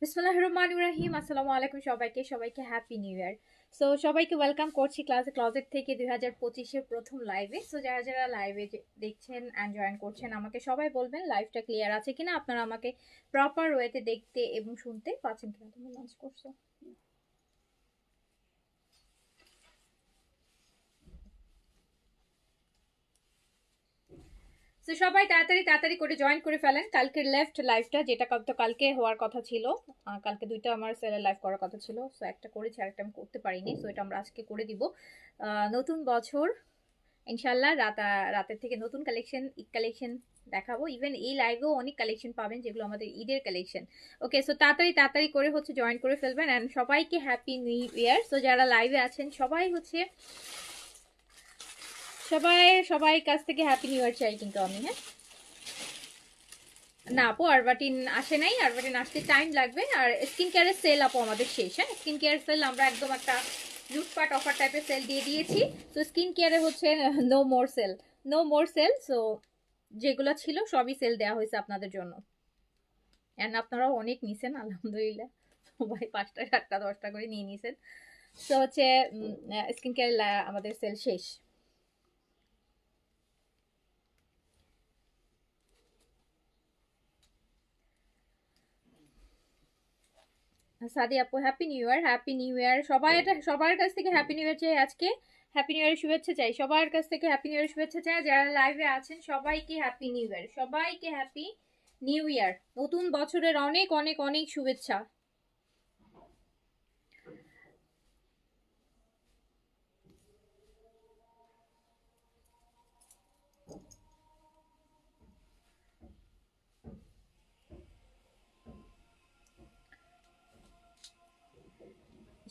বিসমিল্লাহির রহমানির রহিম। আসসালামু আলাইকুম সবাইকে হ্যাপি নিউ ইয়ার। সো সবাইকে ওয়েলকাম করছি ক্লজেট থেকে 2025-এর প্রথম লাইভে। সো যারা যারা লাইভে দেখছেন অ্যান্ড জয়েন করছেন আমাকে সবাই বলবেন লাইভটা ক্লিয়ার আছে কিনা, আপনারা আমাকে প্রপার ওয়েতে দেখতে এবং শুনতে পাচ্ছেন কিনা। তুমি লঞ্চ করছো? তো সবাই তাড়াতাড়ি করে জয়েন করে ফেলেন। কালকের লেফট লাইভটা যেটা কালকে হওয়ার কথা ছিল, কালকে দুইটা আমার সেলের লাইভ করার কথা ছিল। সো একটা করেছি, আরেকটা আমি করতে পারিনি। সো এটা আমরা আজকে করে দিব। নতুন বছর ইনশাল্লাহ রাতের থেকে নতুন কালেকশন, ঈদ কালেকশন দেখাবো। ইভেন এই লাইভেও অনেক কালেকশন পাবেন যেগুলো আমাদের ঈদের কালেকশন। ওকে, সো তাড়াতাড়ি করে হচ্ছে জয়েন করে ফেলবেন অ্যান্ড সবাইকে হ্যাপি নিউ ইয়ার। সো যারা লাইভে আছেন সবাই কাছ থেকে হ্যাপি নিউ ইয়ার চাই কিন্তু আমি। হ্যাঁ না আপু, আরবাটিন আসে নাই, আরবাটিন আসতে টাইম লাগবে। আর স্কিন কেয়ারের সেল আপু আমাদের শেষ। হ্যাঁ, স্কিন কেয়ার সেল আমরা একদম একটা লুটপাট অফার টাইপের সেল দিয়ে দিয়েছি। তো স্কিন কেয়ারে হচ্ছে নো মোর সেল। সো যেগুলো ছিল সবই সেল দেওয়া হয়েছে আপনাদের জন্য। অ্যান্ড আপনারাও অনেক নিছেন আলহামদুলিল্লাহ, সবাই 5টা 7টা 10টা করে নিয়ে নিছেন। তো হচ্ছে স্কিন কেয়ার আমাদের সেল শেষ। সাদি আপু happy new year, happy new ইয়ার। সবার কাছ থেকে হ্যাপি নিউ ইয়ার চাই আজকে। হ্যাপি নিউ ইয়ারের শুভেচ্ছা চাই সবার কাছ থেকে, হ্যাপি নিউ ইয়ারের শুভেচ্ছা চাই। যারা লাইভে আছেন সবাইকে হ্যাপি নিউ ইয়ার, সবাইকে হ্যাপি নিউ ইয়ার। নতুন বছরের অনেক অনেক অনেক শুভেচ্ছা।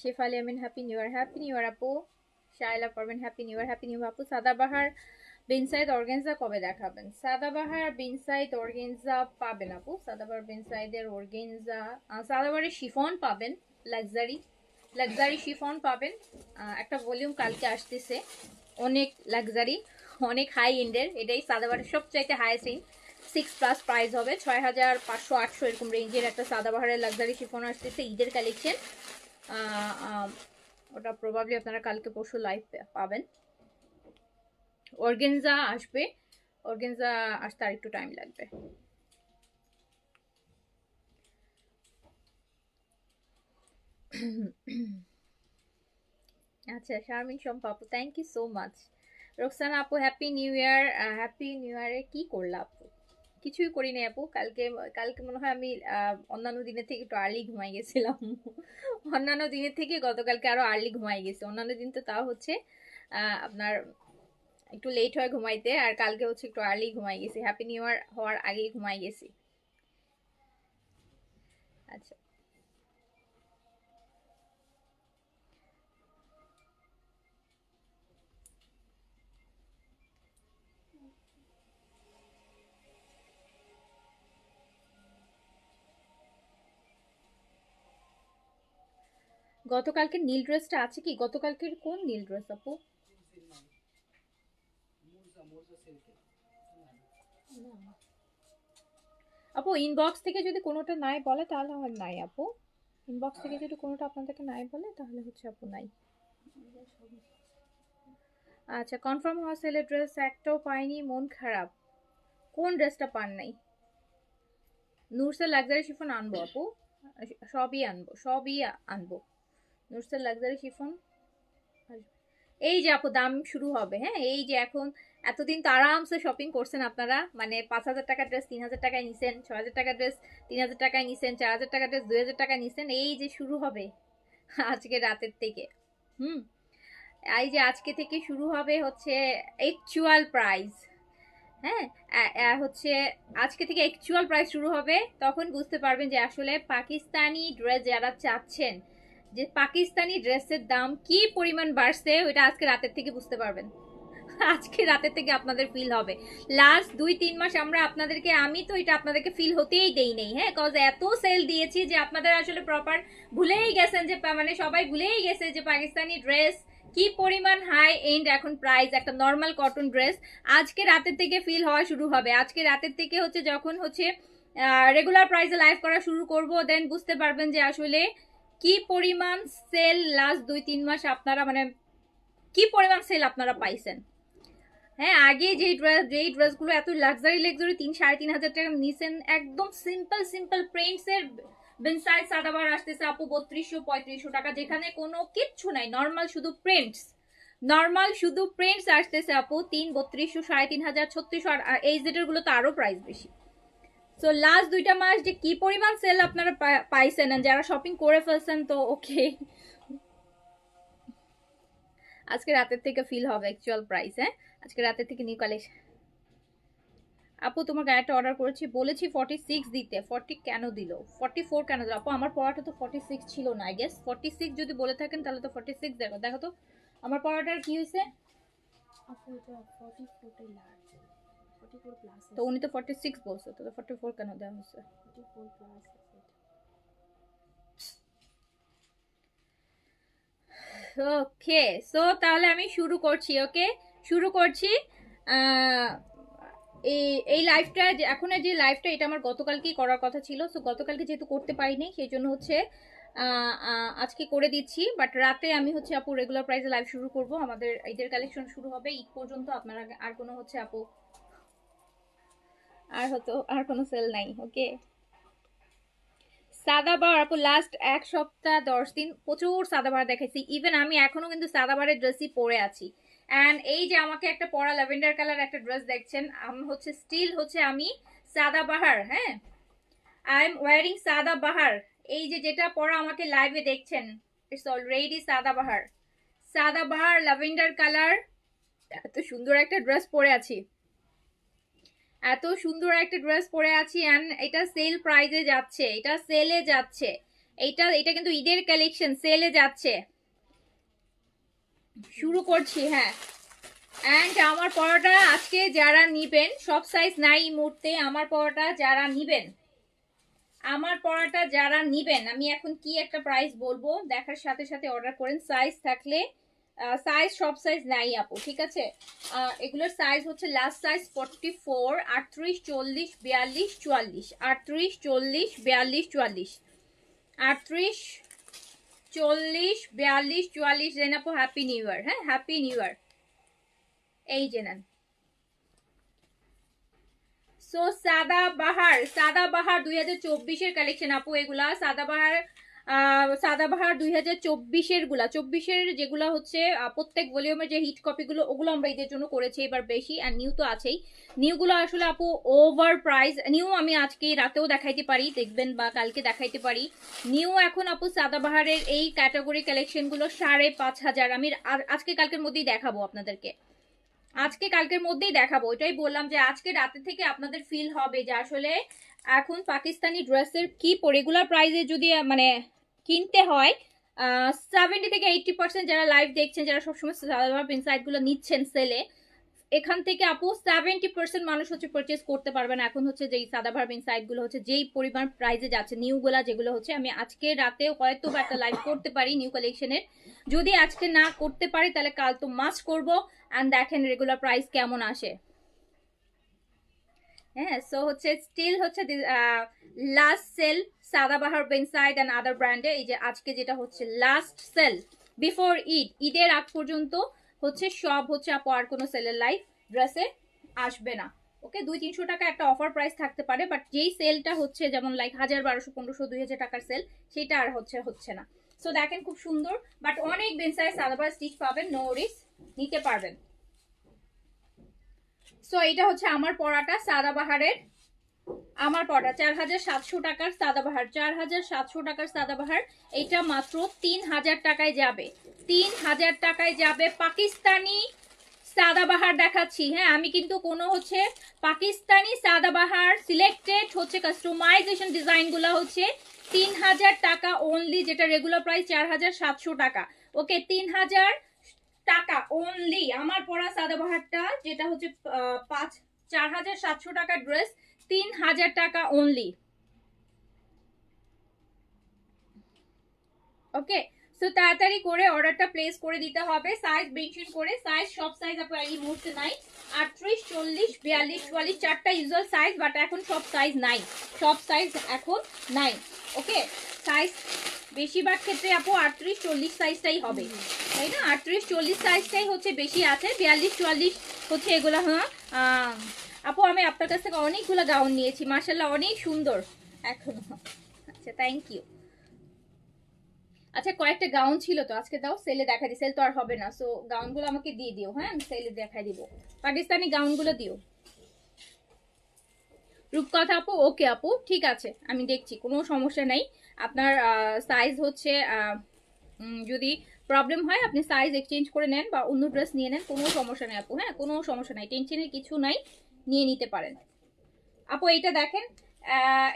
Shefali Amin happy new year, happy new year আপু। শাইলা পারবেন happy new year, happy new year আপু। সাদাবাহার বিনসাইড অর্গেনজা কবে দেখাবেন? সাদাবাহার বিনসাইড অর্গেনজা পাবেন আপু। সাদাবাহার বিনসাইডের অর্গেনজা, সাদাবাহারের শিফন পাবেন, লাক্সারি শিফন পাবেন। একটা ভলিউম কালকে আসতেছে, অনেক লাক্সারি, অনেক হাই এন্ডের। এটাই সাদাবাহারের সবচাইতে হাইয়েস্ট এন্ড। 6+ প্রাইস হবে, 6500-800 এরকম রেঞ্জের একটা সাদাবাহারের লাক্সারি শিফন আসতেছে ঈদের কালেকশন। ওটা প্রবাবলি আপনারা কালকে পরশু লাইভ পাবেন। অর্গেনজা আসবে, অর্গেনজা আসতে আর একটু টাইম লাগবে। আচ্ছা, শারমিন শম্পা আপু thank you so much. Roksana আপু happy new year. Happy new ইয়ারে কি করলা আপু? কিছুই করি নাই আপু। কালকে কালকে মনে হয় আমি অন্যান্য দিনের থেকে একটু আর্লি ঘুমাই গেছিলাম। অন্যান্য দিনের থেকে গতকালকে আরো আর্লি ঘুমাই গেছি। অন্যান্য দিন তো তাও হচ্ছে আপনার একটু লেট হয় ঘুমাইতে, আর কালকে হচ্ছে একটু আর্লি ঘুমাই গেছি, হ্যাপি নিউ ইয়ার হওয়ার আগেই ঘুমাই গেছি। আচ্ছা, গতকালকে নীল ড্রেসটা আছে কি? গতকালকের কোন নীল ড্রেস আপু? আপু ইনবক্স থেকে যদি কোনোটা নাই বলে তাহলে হয় নাই আপু। ইনবক্স থেকে যদি কোনোটা আপনাদেরকে নাই বলে তাহলে হচ্ছে আপু নাই। আচ্ছা, কনফার্ম হওয়া সেলের ড্রেস একটাও পাইনি, মন খারাপ। কোন ড্রেসটা পান নাই? নুরসের লাক্সারি শিফন আনবো আপু, সবই আনবো। নুরসের লাক্সারি শিফন এই যে আপু দাম শুরু হবে। হ্যাঁ, এই যে এখন এতদিন তো আরামসে শপিং করছেন আপনারা, মানে 5,000 টাকার ড্রেস 3,000 টাকায় নিছেন, 6,000 টাকার ড্রেস 3,000 টাকায় নিছেন, 4,000 টাকার ড্রেস 2,000 টাকায় নিছেন। এই যে শুরু হবে আজকে রাতের থেকে। হুম, এই যে আজকে থেকে শুরু হবে হচ্ছে অ্যাকচুয়াল প্রাইস। হ্যাঁ, হচ্ছে আজকে থেকে অ্যাকচুয়াল প্রাইস শুরু হবে। তখন বুঝতে পারবেন যে আসলে পাকিস্তানি ড্রেস যারা চাচ্ছেন, যে পাকিস্তানি ড্রেসের দাম কি পরিমাণ বাড়ছে, ওইটা আজকে রাতের থেকে বুঝতে পারবেন। আজকে রাতের থেকে আপনাদের ফিল হবে। লাস্ট 2-3 মাস আমি তো এটা আপনাদেরকে ফিল হতেই দেই নেই। হ্যাঁ, কজ এত সেল দিয়েছি যে আপনাদের আসলে প্রপার ভুলেই গেছেন, যে মানে সবাই ভুলেই গেছে যে পাকিস্তানি ড্রেস কি পরিমাণ হাই এন্ড এখন প্রাইস একটা নর্মাল কটন ড্রেস। আজকে রাতের থেকে ফিল হওয়া শুরু হবে। আজকে রাতের থেকে হচ্ছে যখন হচ্ছে রেগুলার প্রাইসে লাইভ করা শুরু করব, দেন বুঝতে পারবেন যে আসলে কি পরিমাণ সেল লাস্ট 2-3 মাস আপনারা মানে কি পরিমাণ সেল আপনারা পাইছেন। হ্যাঁ, আগে যেই ড্রেসগুলো এত লাক্সারি 3-3.5 হাজার টাকা নিছেন, একদম সিম্পল প্রিন্টসের বেনসাইড সাদাবার আসতেছে আপু 3200-3500 টাকা, যেখানে কোনো কিচ্ছু নাই, নর্মাল শুধু প্রিন্টস আসতেছে আপু 3200, 3,500, 3600, আর এই জেটের গুলো তো আরো প্রাইস বেশি। সো লাস্ট 2টা মাস যে কি পরিমাণ সেল আপনারা পাইছেন, যারা শপিং করে ফেলছেন তো ওকে, আজকে রাতের থেকে ফিল হবে অ্যাকচুয়াল প্রাইস। হ্যাঁ, আজকে রাতের থেকে নিউ কালেকশন। আপু তোমার গায়েটা অর্ডার করেছি, বলেছি 46 দিতে, 40 কেন দিল, 44 কেন দিল? আপু আমার পড়াটা তো 46 ছিল না, আই গেস 46 যদি বলে থাকেন তাহলে তো 46 দেখো, দেখো তো আমার পড়াটার কি হয়েছে। তো উনি তো 46 বলছে, তো 44 কেন দেওয়া হয়েছে? ওকে, সো তাহলে আমি শুরু করছি। ওকে, শুরু করছি। এই লাইভটা, এখনের যে লাইভটা, এটা আমার গতকালকেই করার কথা ছিল। সো গতকালকে যেহেতু করতে পারিনি, সেই জন্য হচ্ছে আজকে করে দিচ্ছি। বাট রাতে আমি হচ্ছে আপু রেগুলার প্রাইসে লাইভ শুরু করব। আমাদের ঈদের কালেকশন শুরু হবে ঈদ পর্যন্ত। আপনারা আর কোনো হচ্ছে আপু আর কোনো সেল নাই। ওকে, সাদাবার আপু লাস্ট 1 সপ্তাহ 10 দিন প্রচুর সাদাবার দেখাইছি। ইভেন আমি এখনো কিন্তু সাদাবারের ড্রেসই পরে আছি। অ্যান্ড এই যে আমাকে একটা পরা ল্যাভেন্ডার কালার একটা ড্রেস দেখছেন, আমি হচ্ছে স্টিল হচ্ছে আমি সাদাবাহার। হ্যাঁ, আই এম ওয়ারিং সাদাবাহার। এই যে যেটা পরা আমাকে লাইভে দেখছেন, it's already Sadabahar lavender colour. এত সুন্দর একটা ড্রেস পরে আছি, অ্যান্ড এটা সেল প্রাইজে যাচ্ছে, এটা সেলে যাচ্ছে, এটা কিন্তু ঈদের কালেকশন, সেলে যাচ্ছে। শুরু করছি। হ্যাঁ, অ্যান্ড আমার পরোটা আজকে যারা নিবেন, সব সাইজ নাই এই মুহূর্তে, আমার পরোটা যারা নিবেন, আমি এখন কি একটা প্রাইস বলবো, দেখার সাথে সাথে অর্ডার করেন। সাইজ থাকলে সব সাইজ নাই আপু, ঠিক আছে। এগুলোর সাইজ হচ্ছে লাস্ট সাইজ 44, 38, 40, 42, 44, 38, 40, 42, 44, 38, 40, 42, 44। দেন আপু হ্যাপি নিউ ইয়ার। হ্যাঁ, হ্যাপি নিউ ইয়ার। এই যে নেন। সো সাদাবাহার 2024-এর কালেকশন আপু, এগুলা সাদাবাহার 2024-এর গুলা, 24-এর যেগুলো হচ্ছে প্রত্যেক ভলিউমের যে হিট কপিগুলো, ওগুলো আমরা ঈদের জন্য করেছি এবার বেশি। আর নিউ তো আছেই, নিউগুলো আসলে আপু ওভার প্রাইস। নিউ আমি আজকে রাতেও দেখাইতে পারি, দেখবেন, বা কালকে দেখাইতে পারি। নিউ এখন আপু সাদাবাহারের এই ক্যাটাগরি কালেকশনগুলো 5,500। আমি আজকে কালকের মধ্যেই দেখাবো আপনাদেরকে, ওইটাই বললাম যে আজকে রাতে থেকে আপনাদের ফিল হবে যে আসলে এখন পাকিস্তানি ড্রেসের কি রেগুলার প্রাইসে যদি মানে কিনতে হয়, 70 থেকে 80% যারা লাইভ দেখছেন, যারা সবসময় সাদাবাহার প্রিন্ট সাইটগুলো নিচ্ছেন সেলে, এখান থেকে আপু 70% মানুষ হচ্ছে পারচেস করতে পারবেন। এখন হচ্ছে যেই সাদাবাহার প্রিন্ট সাইটগুলো হচ্ছে যেই পরিমাণ প্রাইসে যাচ্ছে, নিউগুলা যেগুলো হচ্ছে, আমি আজকে রাতে হয়তো বা একটা লাইভ করতে পারি নিউ কালেকশনের। যদি আজকে না করতে পারি তাহলে কাল তো মাস্ট করবো। অ্যান্ড দেখেন রেগুলার প্রাইস কেমন আসে। হ্যাঁ, সো হচ্ছে স্টিল হচ্ছে last sale Sadabahar বেনসাইড and other ব্র্যান্ডে। এই যে আজকে যেটা হচ্ছে লাস্ট সেল বিফোর ঈদের আগ পর্যন্ত হচ্ছে সব হচ্ছে আপু, আর কোনো সেলের লাইভ ড্রেসে আসবে না। ওকে, 200-300 টাকা একটা অফার প্রাইস থাকতে পারে, বাট যেই সেলটা হচ্ছে যেমন লাইক 1000, 1200, 1500, 2000 টাকার সেল, সেটা আর হচ্ছে না। সো দেখেন খুব সুন্দর, বাট অনেক বেনসাইড সাদাবাহার স্টিচ পাবেন, নো রিস্ক, নিতে পারবেন। সো এটা হচ্ছে আমার পড়াটা সাদাবাহারের, আমার পড়া 4700 টাকার সাদাবাহার, 4700 টাকার সাদাবাহার। এটা মাত্র 3000 টাকায় যাবে, 3000 টাকায় যাবে। পাকিস্তানি সাদাবাহার দেখাচ্ছি। হ্যাঁ, আমি কিন্তু কোনো হচ্ছে পাকিস্তানি সাদাবাহার সিলেক্টেড হচ্ছে কাস্টমাইজেশন ডিজাইনগুলো হচ্ছে 3000 টাকা অনলি, যেটা রেগুলার প্রাইস 4700 টাকা। ওকে, 3000 টাকা অনলি আমার পরা সাদাবাহারটা, যেটা হচ্ছে 4700 টাকার ড্রেস, 3000 টাকা অনলি। ওকে, সো তাড়াতাড়ি করে অর্ডারটা প্লেস করে দিতে হবে, সাইজ মেনশন করে। সাইজ সব সাইজ আপনার এই মুহূর্তে নাই, 38, 40, 42, 44 চারটা ইউজুয়াল সাইজ, বাট এখন সব সাইজ নাই, সব সাইজ এখন নাই। ওকে, সাইজ বেশিরভাগ ক্ষেত্রে আপু 38, 40 সাইজটাই হবে, তাই না? 38, 40 সাইজটাই হচ্ছে বেশি আছে, 42, 44 হচ্ছে এগুলো। হ্যাঁ আপু, আমি আপনার কাছ থেকে অনেকগুলো গাউন নিয়েছি, মাশাআল্লাহ অনেক সুন্দর এখনো। আচ্ছা, থ্যাংক ইউ। আচ্ছা, কয়েকটা গাউন ছিল তো আজকে দাও, সেলে দেখা দিই, সেল তো আর হবে না, সো গাউনগুলো আমাকে দিয়ে দিও। হ্যাঁ, আমি সেলে দেখাই দিব, পাকিস্তানি গাউনগুলো দিও। রূপকথা আপু, ওকে আপু, ঠিক আছে, আমি দেখছি, কোনো সমস্যা নেই। আপনার সাইজ হচ্ছে যদি প্রবলেম হয় আপনি সাইজ এক্সচেঞ্জ করে নেন বা অন্য ড্রেস নিয়ে নেন, কোনো সমস্যা নেই আপু। হ্যাঁ, কোনো সমস্যা নাই, টেনশনের কিছু নাই, নিয়ে নিতে পারেন আপু। এইটা দেখেন,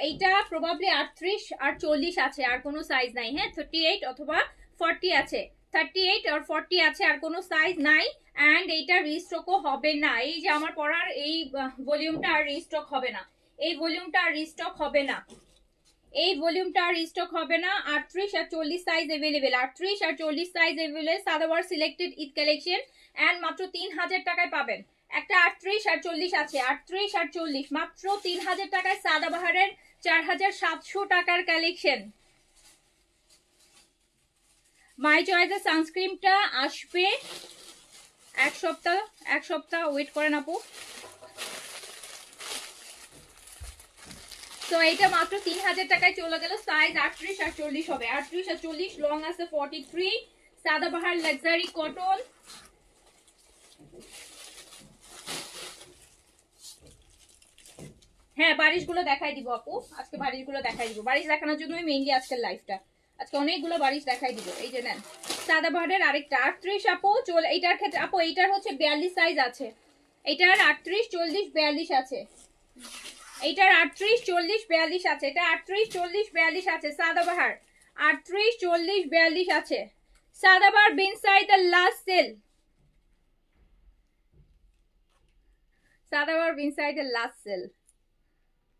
এইটা প্রবাবলি 38 আর 40 আছে, আর কোনো সাইজ নাই। হ্যাঁ, 38 অথবা 40 আছে, 38 আর 40 আছে, আর কোনো সাইজ নাই। অ্যান্ড এইটা রিস্টকও হবে না, এই যে আমার পরার এই ভলিউমটা আর রিস্টক হবে না, এই ভলিউমটা আর রিস্টক হবে না, এই ভলিউমটা আর রিস্টক হবে না। 38 আর 40 সাইজ अवेलेबल, 38 আর 40 size available, Sadabahar selected Eid collection, and মাত্র 3000 টাকায় পাবেন। একটা 38 আর 40 আছে, 38 আর 40 মাত্র 3000 টাকায়, সাদাবাহারের 4700 টাকার কালেকশন। মাই চয়েসের সানস্ক্রিনটা আসবে এক সপ্তাহ ওয়েট করেন আপু। তো এইটা মাত্র 3000 টাকায় চলে গেল, সাইজ 38 আর 40 হবে, 38 আর 40, লং আছে 43, সাদাবাহার লাক্সারি কটন। হ্যাঁ, বারিশগুলো দেখাই দিব আপু, আজকে বারিশগুলো দেখাই দিব, বারিশ দেখানোর জন্যই মেইনলি আজকের লাইফটা, আজকে অনেকগুলো বারিশ দেখাই দিব। এই যে নেন সাদাবাহারের আরেকটা 38 আপু, চল এইটার ক্ষেত্রে আপু এইটার হচ্ছে 42 সাইজ আছে, এইটার 38, 40, 42 আছে, এইটার 38, 40, 42 আছে, এটা 38, 40, 42 আছে, সাদাবাহার 38, 40, 42 আছে, সাদাবাহার বিনসাইড দ্য লাস্ট সেল, সাদাবাহার বিনসাইড the last sale,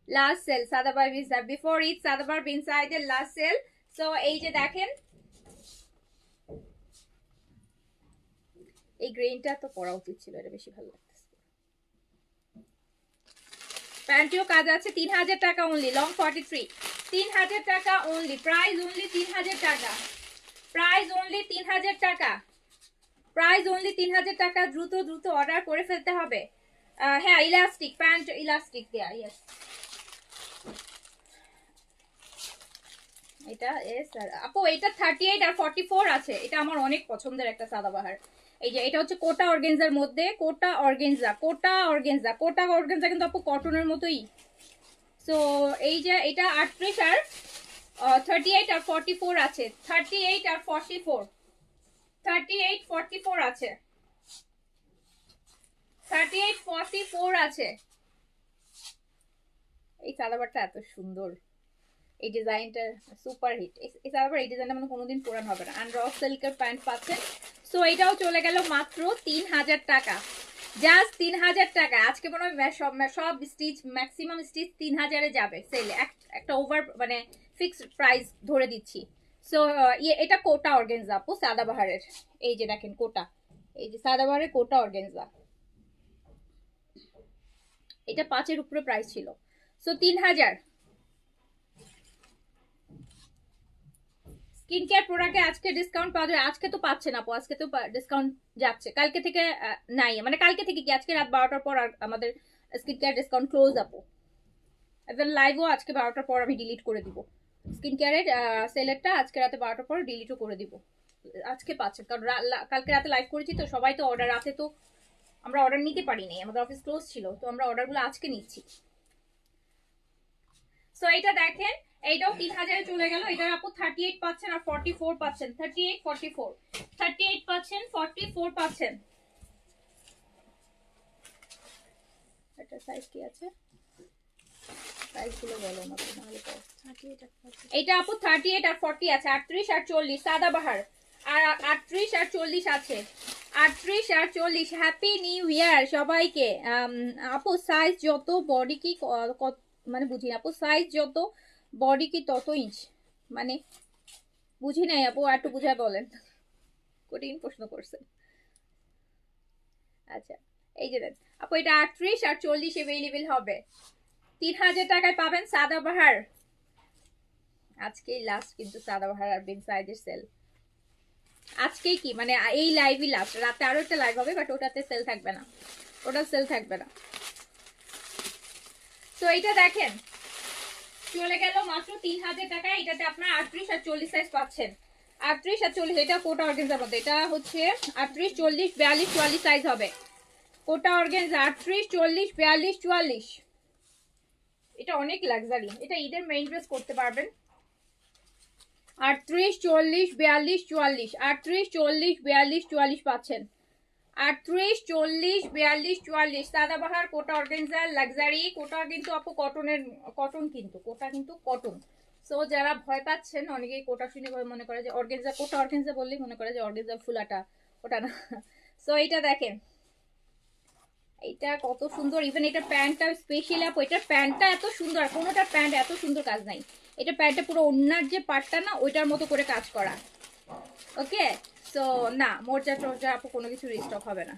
last sale, Sadabahar বিনসাইড বিফোর ইট, সাদাবাহার বিনসাইড দ্য লাস্ট সেল। সো এই যে দেখেন, এই গ্রেনটা তো পরা উচিত ছিল, এটা বেশি ভালো লাগতেছে। প্যান্টিও কাজ আছে, 3000 টাকা অনলি, লং 43, 3000 টাকা অনলি, প্রাইস অনলি 3000 টাকা, প্রাইস অনলি 3000 টাকা, প্রাইস অনলি 3000 টাকা। দ্রুত দ্রুত অর্ডার করে ফেলতে হবে। হ্যাঁ, ইলাস্টিক প্যান্ট, ইলাস্টিক দেয়া, ইয়েস। এটা এস আপু, এটা 38 আর 44 আছে, এটা আমার অনেক পছন্দের একটা সাদাবাহার। এই যে এটা হচ্ছে কোটা অর্গানজার মধ্যে, কোটা অর্গানজা, কোটা অর্গানজা, কোটা অর্গানজা কিন্তু আপু কটনের মতোই। সো এই যে এটা 38 আর 38 আর 44 আছে, 38 আর 44, 38, 44 আছে, 38, 44 আছে। এই সাদাবারটা এত সুন্দর, এই ডিজাইনটা সুপার হিট, এই সাদাবার এই ডিজাইনটা মানে কোনোদিন পুরান হবে না। অ্যান্ড র সিল্কের প্যান্ট পাচ্ছেন। সো এটাও চলে গেল মাত্র 3000 টাকা, জাস্ট 3000 টাকা। আজকে মনে হয় সব স্টিচ, ম্যাক্সিমাম স্টিচ 3000-এ যাবে সেলে, একটা ওভার মানে ফিক্সড প্রাইস ধরে দিচ্ছি। সো এটা কোটা অর্গানজা আপু, সাদাবাহারের, এই যে দেখেন কোটা, এই যে সাদাবাহারের কোটা অর্গানজা, এটা 5-এর উপরে প্রাইস ছিল। সো 3000। স্কিন কেয়ার প্রোডাক্টে আজকে ডিসকাউন্ট পাওয়া যাবে, আজকে তো পাচ্ছে না আপু, আজকে তো ডিসকাউন্ট যাচ্ছে, কালকে থেকে নাই, মানে কালকে থেকে কি আজকে রাত 12টার পর আমাদের স্কিন কেয়ার ডিসকাউন্ট ক্লোজ আপু। এবং লাইভও আজকে 12টার পর আমি ডিলিট করে দিব, স্কিন কেয়ারের সেলেরটা আজকে রাতে 12টার পর ডিলিটও করে দিব। আজকে পাচ্ছেন, কারণ কালকে রাতে লাইভ করেছি তো, সবাই তো অর্ডার, রাতে তো আমরা অর্ডার নিতে পারিনি, আমাদের অফিস ক্লোজ ছিল, তো আমরা অর্ডারগুলো আজকে নিচ্ছি। সো এটা দেখেন, এইটাও 3000-এ চলে গেল, এটা আপু 38 পাচ্ছেন আর 44 পাচ্ছেন, 38, 44, 38 পাচ্ছেন, 44 পাচ্ছেন। এটা সাইজ কি আছে, সাইজগুলো বলো না তাহলে তো। এটা আপু 38 আর 40 আছে, 38 আর 40 সাদাবাহার, আর 38 আর 40 আছে, 38 আর 40। হ্যাপি নিউ ইয়ার সবাইকে। আপু সাইজ যত বডি কি মানে বুঝি আপু, সাইজ যত বডি কি তত ইঞ্চ, মানে বুঝি নাই আপু, আর একটু বুঝায় বলেন, কঠিন প্রশ্ন করছেন। আচ্ছা, এই যে দেন আপু, এটা 38 আর 40 अवेलेबल হবে, 3000 টাকায় পাবেন সাদাবাহার। আজকেই লাস্ট কিন্তু সাদাবাহার আর বিন সাইডের সেল, আজকেই কি মানে এই লাইভই লাস্ট, রাতে আরো একটা লাইভ হবে বাট ওটাতে সেল থাকবে না, ওটা সেল থাকবে না। তো এটা দেখেন চলে গেল মাত্র 3000 টাকা, এটাতে আপনার 38 আর 40 সাইজ পাচ্ছেন। 38 আর 40, এটা কোটা অর্গানজার মধ্যে, এটা হচ্ছে 38, 40, 42, 44 সাইজ হবে। কোটা অর্গানজা 38, 40, 42, 44, এটা অনেক লাক্সারি, এটা ঈদের মেইন ড্রেস করতে পারবেন। 38, 40, 42, 44, 38, 40, 42, 44 পাচ্ছেন। 38, 40, 42, 44 সাদাবাহার কোটা অর্গানজা লাক্সারি। কোটা কিন্তু আপু কটনের, কটন কিন্তু, কোটা কিন্তু কটন। সো যারা ভয় পাচ্ছেন, অনেকেই কোটা শুনে মনে করে যে অর্গানজা, কোটা অর্গানজা বললেই মনে করে যে অর্গানজা ফুলাটা, ওটা না। সো এইটা দেখেন, এটা কত সুন্দর, ইভেন এটা প্যান্টটা স্পেশাল আপু, এটা প্যান্টটা এত সুন্দর, কোনোটা প্যান্ট এত সুন্দর কাজ নাই। এটা প্যান্টটা পুরো ওন্নার যে পার্টটা না, ওইটার মতো করে কাজ করা। ওকে, সো না মোর্জা টোর্জা আপু কোনো কিছু রিস্টক হবে না।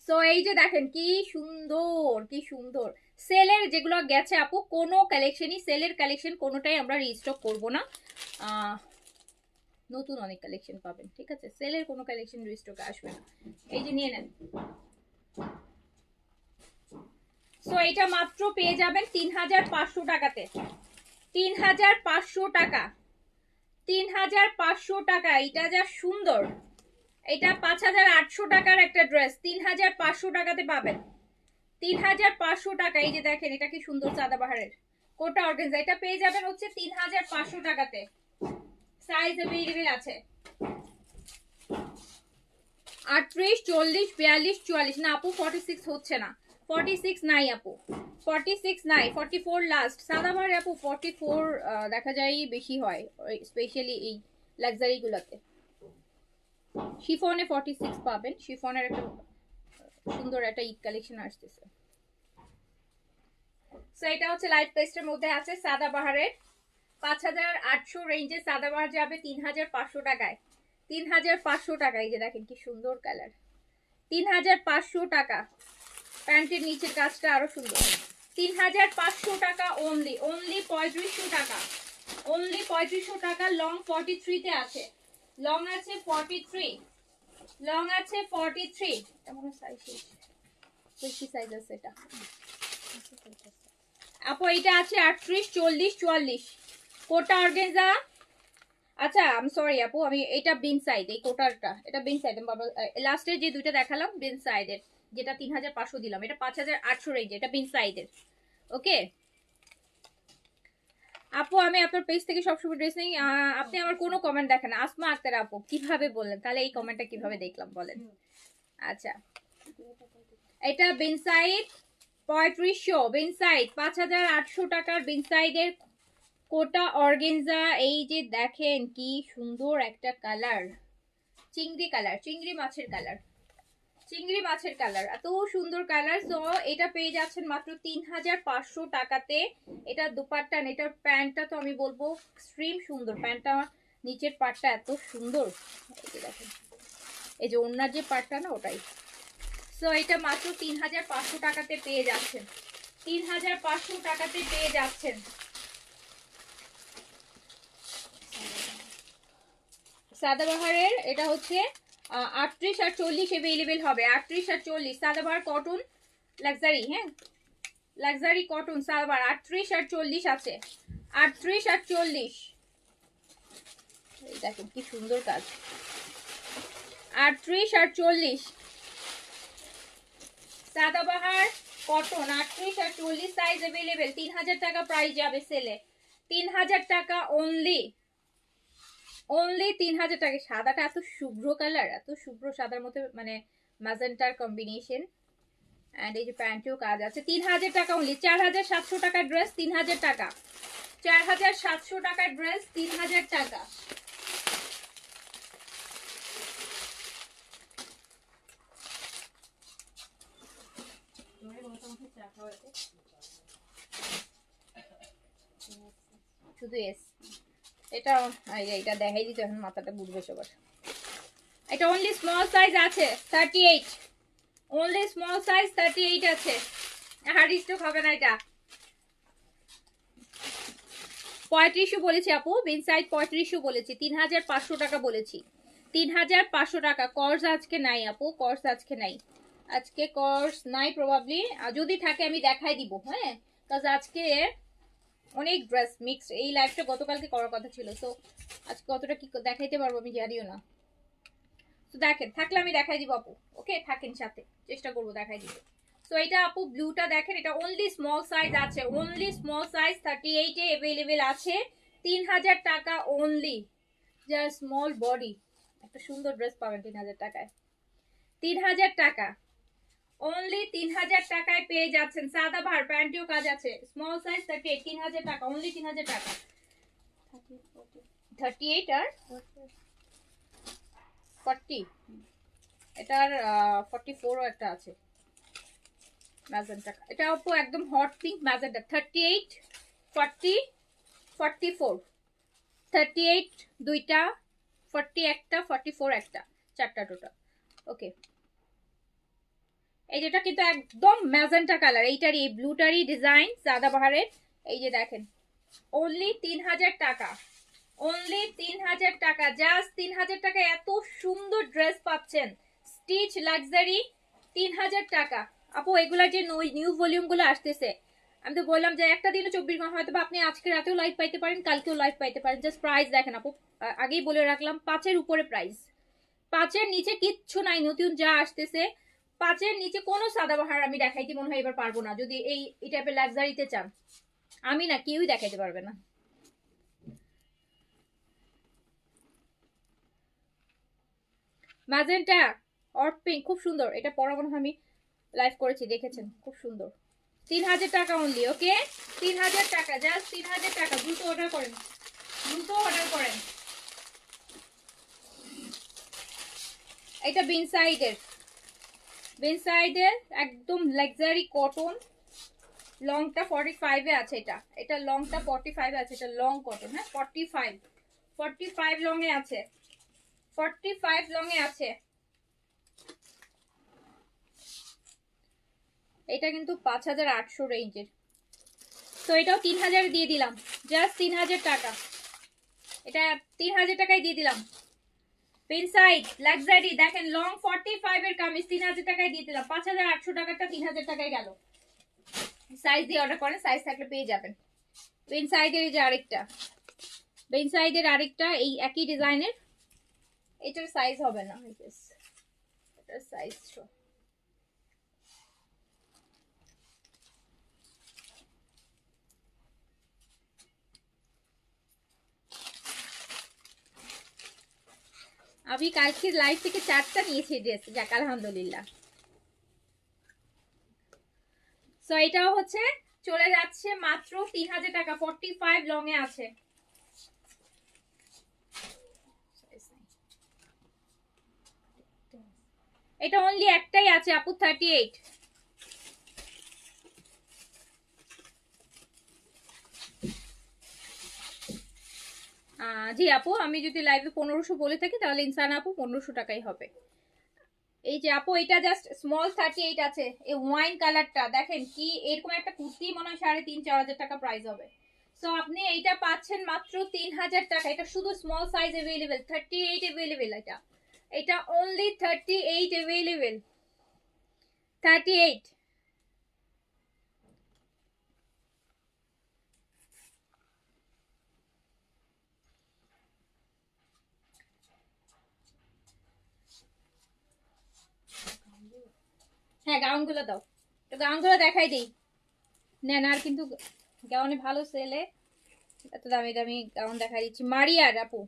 সো এই যে দেখেন কি সুন্দর, কি সুন্দর। সেলের যেগুলো গেছে আপু, কোনো কালেকশনই, সেলের কালেকশন কোনোটাই আমরা রিস্টক করব না, নতুন অনেক কালেকশন পাবেন, ঠিক আছে? সেলের কোনো কালেকশন রিস্টকে আসবে না। এই যে নিয়ে নেন। সো এটা মাত্র পেয়ে যাবেন 3500 টাকাতে, 3500 টাকা, 3500 টাকা। এটা যা সুন্দর, এটা 5800 টাকার একটা ড্রেস 3500 টাকাতে পাবেন, 3500 টাকা। এই যে দেখেন এটা কি সুন্দর সাদাবাহারের কোটা অর্গানজা, এটা পেয়ে যাবেন হচ্ছে 3500 টাকাতে। সাইজ अवेलेबल আছে 38, 40, 42, 44, না আপু 46 হচ্ছে না, 46 নাই আপু, 46 নাই, 44 লাস্ট। সাদাবাহার আপু 44 দেখা যায় বেশি হয়, স্পেশালি এই লাক্সারি গুলোতে। শিফনে 46 পাবেন, শিফনের একটা সুন্দর একটা ঈদ কালেকশন আসতেছে। সো এটা হচ্ছে লাইট পেস্টের মধ্যে আছে সাদাবাহারের, 5800 রেঞ্জে সাদাবাহার যাবে 3500 টাকায়, 3500 টাকা। এই যে দেখেন কি সুন্দর কালার, 3500 টাকা। প্যান্টের নিচের কাজটা আরো সুন্দর, 3500 টাকা অনলি, অনলি 3500 টাকা, অনলি 3500 টাকা। লং 43 তে আছে, লং আছে 43, লং আছে 43, এমন সাইজ বেশি সাইজ আছে এটা আপু। এটা আছে 38, 40, 44 কোটা অর্গানজা। আচ্ছা আই সরি আপু, আমি এটা বিন সাইড, এই কোটারটা এটা বিন সাইড, বাবা লাস্টে যে দুইটা দেখালাম বিন সাইডের, যেটা 3500 দিলাম, এটা 5800 রেঞ্জ, এটা বিন সাইডের। ওকে আপু, আমি আপনার পেজ থেকে সবসময় ড্রেস নেই, আপনি আমার কোনো কমেন্ট দেখেন না। আসমা আক্তার আপু কিভাবে বললেন, তাহলে এই কমেন্টটা কিভাবে দেখলাম বলেন? আচ্ছা, এটা বিন সাইড 3500, বিন সাইড 5800 টাকার বিন সাইডের কোটা অর্গেনজা। এই যে দেখেন কি সুন্দর একটা কালার, চিংড়ি কালার, চিংড়ি মাছের কালার, চিংড়ি মাছের কালার, এত সুন্দর কালার। সো এটা পেয়ে যাচ্ছেন মাত্র 3500 টাকাতে। এটা দুপাট্টা, এটার প্যান্টটা তো আমি বলবো এক্সট্রিম সুন্দর, প্যান্টটা নিচের পাটটা এত সুন্দর। এই যে দেখেন, এই যে ওনার যে পাটটা না ওটাই। সো এটা মাত্র 3500 টাকাতে পেয়ে যাচ্ছেন, 3500 টাকাতে পেয়ে যাচ্ছেন। সাদাবাহারের এটা হচ্ছে 38 আর 40 अवेलेबल হবে, 38 আর 40 সাদাবাহার কটন লাক্সারি, হ্যাঁ লাক্সারি কটন সাদাবাহার 38 আর 40 আছে, 38 আর 40। এই দেখেন কি সুন্দর কাজ, 38 আর 40 সাদাবাহার কটন, 38 আর 40 সাইজ अवेलेबल। 3000 টাকা প্রাইস যাবে সেলে, 3000 টাকা অনলি, অনলি 3000 টাকা। সাদাটা এত শুভ্র কালার, এত শুভ্র সাদার মধ্যে মানে ম্যাজেন্টার কম্বিনেশন, এন্ড এই যে প্যান্টেও কাজ আছে। 3000 টাকা অনলি, 4700 টাকার ড্রেস 3000 টাকা, 4700 টাকার ড্রেস 3000 টাকা। শুধু এস এটা এটা দেখাই দিতে এখন মাথাটা ঘুরবে সবার। এটা অনলি স্মল সাইজ আছে 38, অনলি স্মল সাইজ 38 আছে, আর স্টক হবে না। এটা 3500 বলেছি আপু, বিন সাইজ 3500 বলেছি, 3500 টাকা বলেছি, 3500 টাকা। কর্স আজকে নাই আপু, কর্স আজকে নাই, আজকে কর্স নাই প্রবাবলি, যদি থাকে আমি দেখাই দিব। হ্যাঁ, কাজ আজকে অনেক ড্রেস মিক্স, এই লাইভটা গতকালকে করার কথা ছিল, তো আজকে কতটা কি দেখাইতে পারবো আমি জানিও না। তো দেখেন, থাকলে আমি দেখাই দিব আপু, ওকে থাকেন সাথে, চেষ্টা করবো দেখাই দিতে। সো এটা আপু ব্লুটা দেখেন, এটা অনলি স্মল সাইজ আছে, অনলি স্মল সাইজ 38 এ अवेलेबल আছে, 3000 টাকা অনলি, যা স্মল বডি, একটা সুন্দর ড্রেস পাবেন 3000 টাকায়, 3000 টাকা অনলি, 3000 টাকায় পেয়ে যাচ্ছেন। সাদা ভার প্যান্টিও কাজ আছে, স্মল সাইজ 38, 3000 টাকা অনলি, 3000 টাকা। 38 আর 40, এটার 44 ও একটা আছে ম্যাজেন্টা, এটা আপু একদম হট পিঙ্ক ম্যাজেন্টা। 38, 40, 44, 38 দুইটা, 40 একটা, 44 একটা, চারটা টোটাল। ওকে, এই যেটা কিন্তু একদম ম্যাজেন্টা কালার, এইটারই এই ব্লুটারই ডিজাইন সাদা বাহারের, এই যে দেখেন অনলি 3000 টাকা, অনলি 3000 টাকা, জাস্ট 3000 টাকা এত সুন্দর ড্রেস পাচ্ছেন, স্টিচ লাক্সারি 3000 টাকা। আপু এগুলা যে নিউ ভলিউম গুলো আসতেছে, আমি তো বললাম যে একটা দিনে 24 ঘন্টা, হয়তো আপনি আজকে রাতেও লাইভ পাইতে পারেন, কালকেও লাইভ পাইতে পারেন। জাস্ট প্রাইস দেখেন আপু, আগেই বলে রাখলাম 5-এর উপরে প্রাইস, 5-এর নিচে কিচ্ছু নাই। নতুন যা আসতেছে 5-এর নিচে কোনো সাদাবাহার আমি দেখাইতে মনে হয় এবার পারবো না, যদি এই টাইপের লাক্সারিতে চান, আমি না কেউই দেখাইতে পারবে না। ম্যাজেন্টা অট পিঙ্ক খুব সুন্দর, এটা পরা মনে হয় আমি লাইভ করেছি, দেখেছেন, খুব সুন্দর। 3000 টাকা অনলি, ওকে 3000 টাকা, জাস্ট 3000 টাকা, দ্রুত অর্ডার করেন, দ্রুত অর্ডার করেন। এটা বিন সাইডের, বিন সাইডের একদম লাক্সারি কটন, লংটা 45 এ আছে, এটা লংটা 45 এ আছে, এটা লং কটন, হ্যাঁ 45 লং এ আছে, 45 লং এ আছে। এটা কিন্তু 5800 রেঞ্জের, তো এটাও 3000 দিয়ে দিলাম, জাস্ট 3000 টাকা, এটা 3000 টাকায় দিয়ে দিলাম। পিন সাইড লাক্সারি দেখেন, লং 45 এর কামিজ 3000 টাকায় দিয়ে দিলাম, 5800 টাকাটা 3000 টাকায় গেল। সাইজ দিয়ে অর্ডার করেন, সাইজ থাকলে পেয়ে যাবেন। পিন সাইডের যে আরেকটা, পিন সাইডের আরেকটা এই একই ডিজাইনের, এটার সাইজ হবে না, এটার সাইজ আমি কালকে লাইভ থেকে 4টা নিয়েছি ড্রেস, যাক আলহামদুলিল্লাহ। সো এটাও হচ্ছে চলে যাচ্ছে মাত্র 3000 টাকা, 45 লং এ আছে। এটা অনলি একটাই আছে আপু, 38। জি আপু, আমি যদি লাইভে 1500 বলে থাকি তাহলে ইনসানা আপু 1500 টাকাই হবে। এই যে আপু এটা জাস্ট স্মল 38 আছে, এই ওয়াইন কালারটা দেখেন, কি এরকম একটা কুর্তি মনে হয় 3500-4000 টাকা প্রাইস হবে। সো আপনি এইটা পাচ্ছেন মাত্র 3000 টাকা, এটা শুধু স্মল সাইজ अवेलेबल, 38 अवेलेबल, এটা অনলি 38 अवेलेबल, 38। হ্যাঁ গাউনগুলো দাও, তো গাউনগুলো দেখাই দিই, নেন, আর কিন্তু গাউনে ভালো সেলে, এত দামি দামি গাউন দেখা দিচ্ছি। মারিয়ার আপু,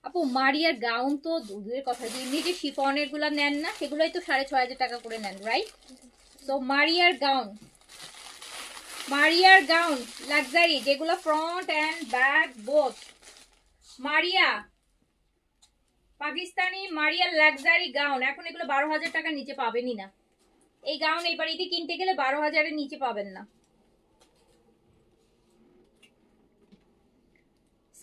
আপু মারিয়ার গাউন তো দূরের কথা, যেমনি যে শিফনের গুলা নেন না, সেগুলোই তো 6500 টাকা করে নেন, রাইট? তো মারিয়ার গাউন, মারিয়ার গাউন লাক্সারি, যেগুলো front and back both, Maria Pakistani মারিয়ার লাক্সারি গাউন, এখন এগুলো 12000 টাকার নিচে পাবেনই না। এই গাউন এই বাড়িতে কিনতে গেলে 12000-এর নিচে পাবেন না।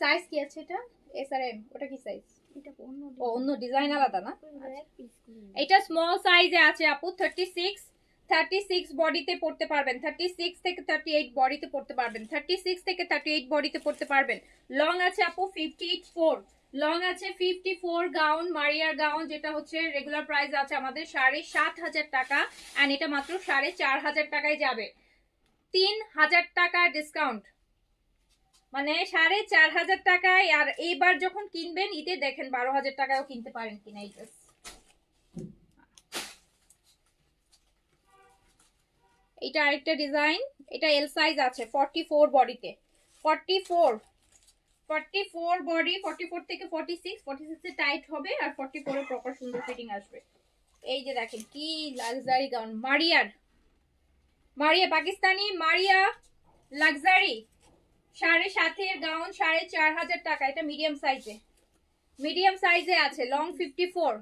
সাইজ কি আছে এটা? এস আর এম, ওটা কি সাইজ? এটা অন্য ডিজাইন আলাদা না? এটা স্মল সাইজে আছে আপু, 36 বডিতে পড়তে পারবেন, 36 থেকে 38 বডিতে পড়তে পারবেন, 36 থেকে 38 বডিতে পড়তে পারবেন। লং আছে আপু 54, লং আছে 54 গাউন, মারিয়ার গাউন, যেটা হচ্ছে রেগুলার প্রাইস আছে আমাদের 7,500 টাকা, এন্ড এটা মাত্র 4,500 টাকায় যাবে। 3,000 টাকা ডিসকাউন্ট, মানে 4,500 টাকায়। আর এইবার যখন কিনবেন ঈদে দেখেন 12,000 টাকায়ও কিনতে পারেন কিনা। এই ড্রেস এটা আরেকটা ডিজাইন, এটা এল সাইজ আছে 44 বডিতে, 44 বডি, 44 থেকে 46 এ টাইট হবে আর 44 এ প্রপার সুন্দর ফিটিং আসবে। এই যে দেখেন কি লাক্সারি গাউন, মারিয়া পাকিস্তানি মারিয়া লাক্সারি 7.5 গাউন 4,500 টাকা। এটা মিডিয়াম সাইজে আছে, লং 54,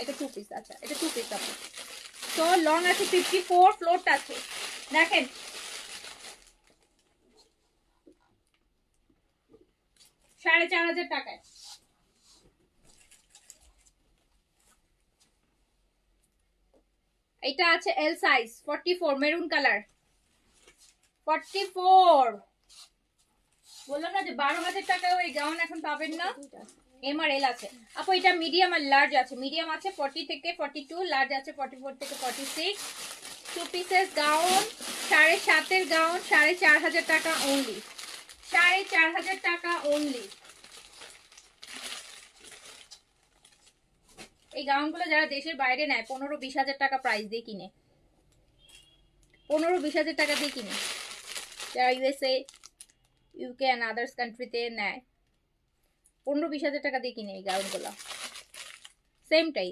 এটা 2 পিস। আচ্ছা এটা 2 পিস আছে, তো লং আছে 54, ফ্লোট আছে দেখেন। $4,500 টাকায়। এটা আছে এল সাইজ 44, মেরুন কালার 44। বললাম না যে 12,000 টাকায় ওই গাউন এখন পাবেন না। এম আর এল আছে আপু, এটা মিডিয়াম আর লার্জ আছে। মিডিয়াম আছে 40 থেকে 42, লার্জ আছে 44 থেকে 46। 2 পিসেস গাউন, 7.5 গাউন 4,500 টাকা অনলি, 4,500 টাকা অনলি। এই গাউনগুলো যারা দেশের বাইরে নেয় 15-20 হাজার টাকা প্রাইস দিয়ে কিনে, 15-20 হাজার টাকা দিয়ে কিনে, যারা ইউএসএ ইউকে অ্যান্ড আদার্স কান্ট্রিতে নেয় 15-20 হাজার টাকা দিয়ে কিনে এই গাউনগুলো। সেমটাই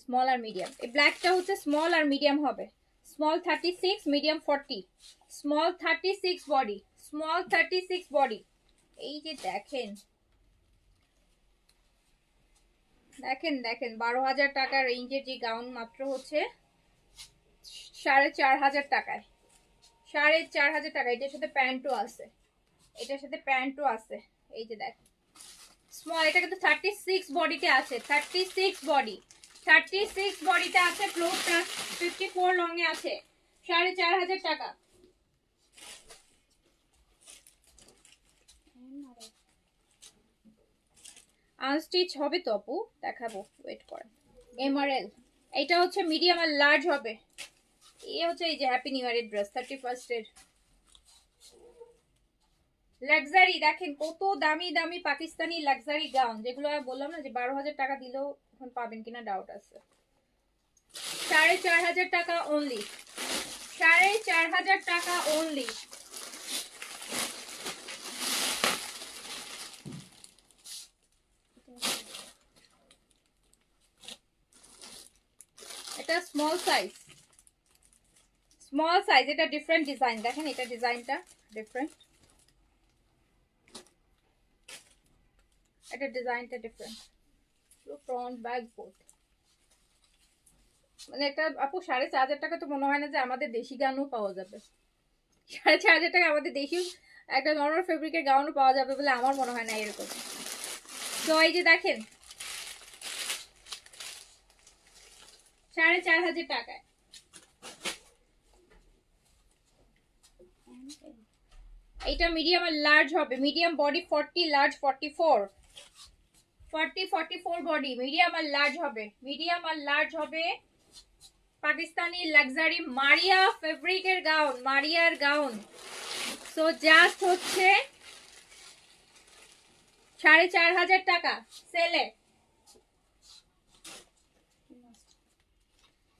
স্মল আর মিডিয়াম। এই ব্ল্যাকটা হচ্ছে স্মল আর মিডিয়াম হবে, small 36, medium 40, small 36 body, small 36 body. এই যে দেখেন দেখেন দেখেন 12,000 টাকা রেঞ্জের যে গাউন মাত্র হচ্ছে 4,500 টাকায়, 4,500 টাকা। এটার সাথে প্যান্টও আছে, এটার সাথে প্যান্টও আছে। এই যে দেখ স্মল, এটা কিন্তু 36 বডিতে আছে, 36 বডি, 36 বডিতে আছে, ফ্লোরটা 54 লং এ আছে, 4,500 টাকা। আনস্টিচ হবে তো আপু, দেখাবো, ওয়েট করেন। এমআরএল, এটা হচ্ছে মিডিয়াম আর লার্জ হবে। এই হচ্ছে এই যে হ্যাপি নিউ ইয়ারের ড্রেস, 31st এর লাক্সারি। দেখেন কত দামি দামি পাকিস্তানি লাক্সারি গাউন, যেগুলো বললাম না যে 12,000 টাকা দিলেও এখন পাবেন কিনা ডাউট আছে। 4,500 টাকা অনলি, 4,500 টাকা অনলি। এটা স্মল সাইজ, এটা ডিফারেন্ট ডিজাইন। দেখেন এটা ডিজাইনটা ডিফারেন্ট, এটা ডিজাইনটা ডিফারেন্ট, ফ্রন্ট ব্যাক বোথ। মানে একটা আপু 4,500 টাকা তো মনে হয় না যে আমাদের দেশি গাউনও পাওয়া যাবে। 4,500 টাকা আমাদের দেশি একটা নর্মাল ফেব্রিকের গাউনও পাওয়া যাবে বলে আমার মনে হয় না এরকম। তো এই যে দেখেন 4,500 টাকায়। এটা মিডিয়াম আর লার্জ হবে, medium body 40, large 44, 44 body, medium আর লার্জ হবে, মিডিয়াম আর লার্জ হবে। পাকিস্তানি লাক্সারি মারিয়া ফেব্রিকের গাউন, মারিয়ার গাউন। সো জাস্ট হচ্ছে 4,500 টাকা সেলে।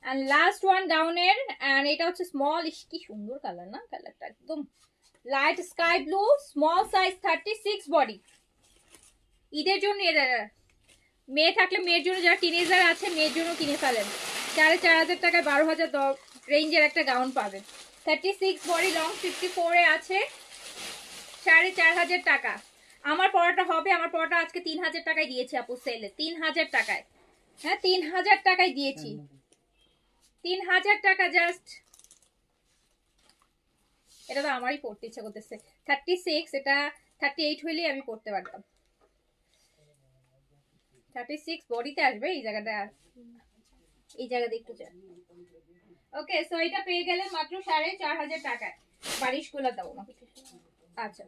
এন্ড লাস্ট ওয়ান গাউনের, এন্ড এটা হচ্ছে স্মল, কি সুন্দর কালার না, কালারটা একদম light sky blue, small size 36 body. ঈদের জন্য মেয়ে থাকলে মেয়ের জন্য, যারা টিনেজার আছে মেয়ের জন্য কিনে ফেলেন। 4,500 টাকায় 12,000 রেঞ্জের একটা গাউন পাবেন। 36 বডি, লং 54 এ আছে, 4,500 টাকা। আমার পড়াটা হবে, আমার পড়াটা আজকে 3,000 টাকায় দিয়েছি আপু সেলে, 3,000 টাকায়। হ্যাঁ 3,000 টাকায় দিয়েছি, 3,000 টাকা জাস্ট। এটা তো আমারই পড়তে ইচ্ছা করতেছে। 36, এটা 38 হইলেই আমি পড়তে পারতাম। 36 বডিতে আসবে, এই জায়গাটা, এই জায়গাতে একটু যা। ওকে, সো এটা পেয়ে গেলে মাত্র 4500 টাকায়। বারিশগুলো দাও আমাকে। আচ্ছা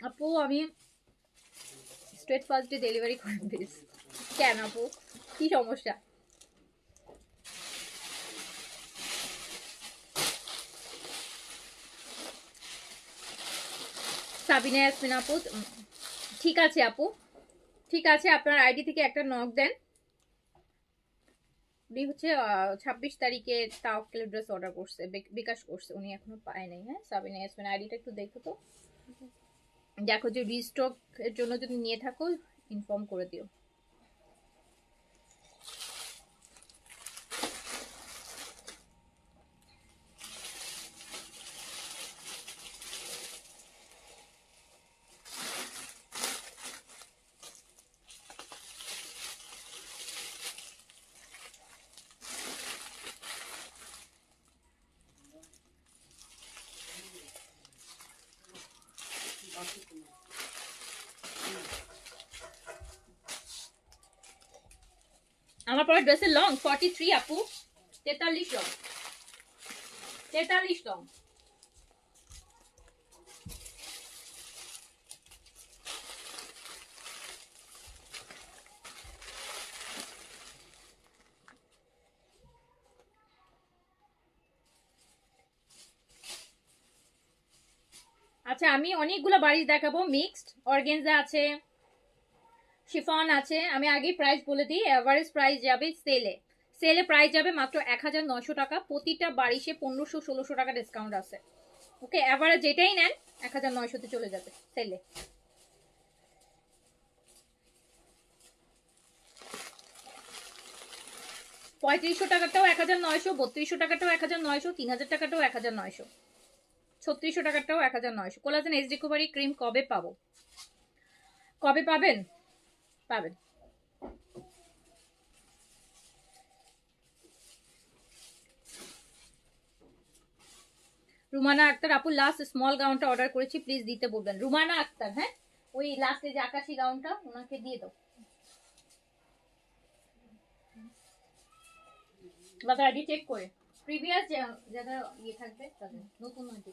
আপু, আমি স্ট্রেট ফার্স্টে ডেলিভারি করে প্লিজ। কেন আপু, কি সমস্যা? সাবিনা ইয়াসমিন আপু, ঠিক আছে আপু, ঠিক আছে, আপনার আইডি থেকে একটা নক দেন। উনি হচ্ছে 26 তারিখে তাওয়াক্কেলের ড্রেস অর্ডার করছে, বিকাশ করছে, উনি এখনো পায় নাই। হ্যাঁ, সাবিনা ইয়াসমিন আইডিটা একটু দেখো তো, দেখো যে রিস্টক এর জন্য যদি নিয়ে থাকো ইনফর্ম করে দিও। আমার পরে ড্রেসের লং 43 আপু, 43 লং, 43 লং। আচ্ছা, আমি অনেকগুলো বাড়ি দেখাবো, মিক্সড অর্গেনজা আছে, শিফন আছে। আমি আগে প্রাইস বলে দিই, এভারেজ প্রাইস যাবে সেলে, সেলে প্রাইস যাবে মাত্র 1900 টাকা। প্রতিটা বাড়িতে 1500-1600 টাকা ডিসকাউন্ট আছে। ওকে, এভারেজ যেটাই নেন 1900-তে চলে যাবে সেলে। পঁয়ত্রিশশো টাকাটাও 1900, 3200 টাকাটাও 1900, 3000 টাকাটাও 1900, 3600 টাকাটাও 1900। কোলাজেন এজ রিকভারি ক্রিম কবে পাবো? কবে পাবেন? পাবেন। রুমানা আক্তার আপু, লাস্ট স্মল গাউনটা অর্ডার করেছি, প্লিজ দিতে বলবেন। রুমানা আক্তার, হ্যাঁ, ওই লাস্টে যে আকাশি গাউনটা ওনাকে দিয়ে দাও। বা আইডি চেক করে প্রিভিয়াস যারা ইয়ে থাকবে তাদের, নতুন আইডি।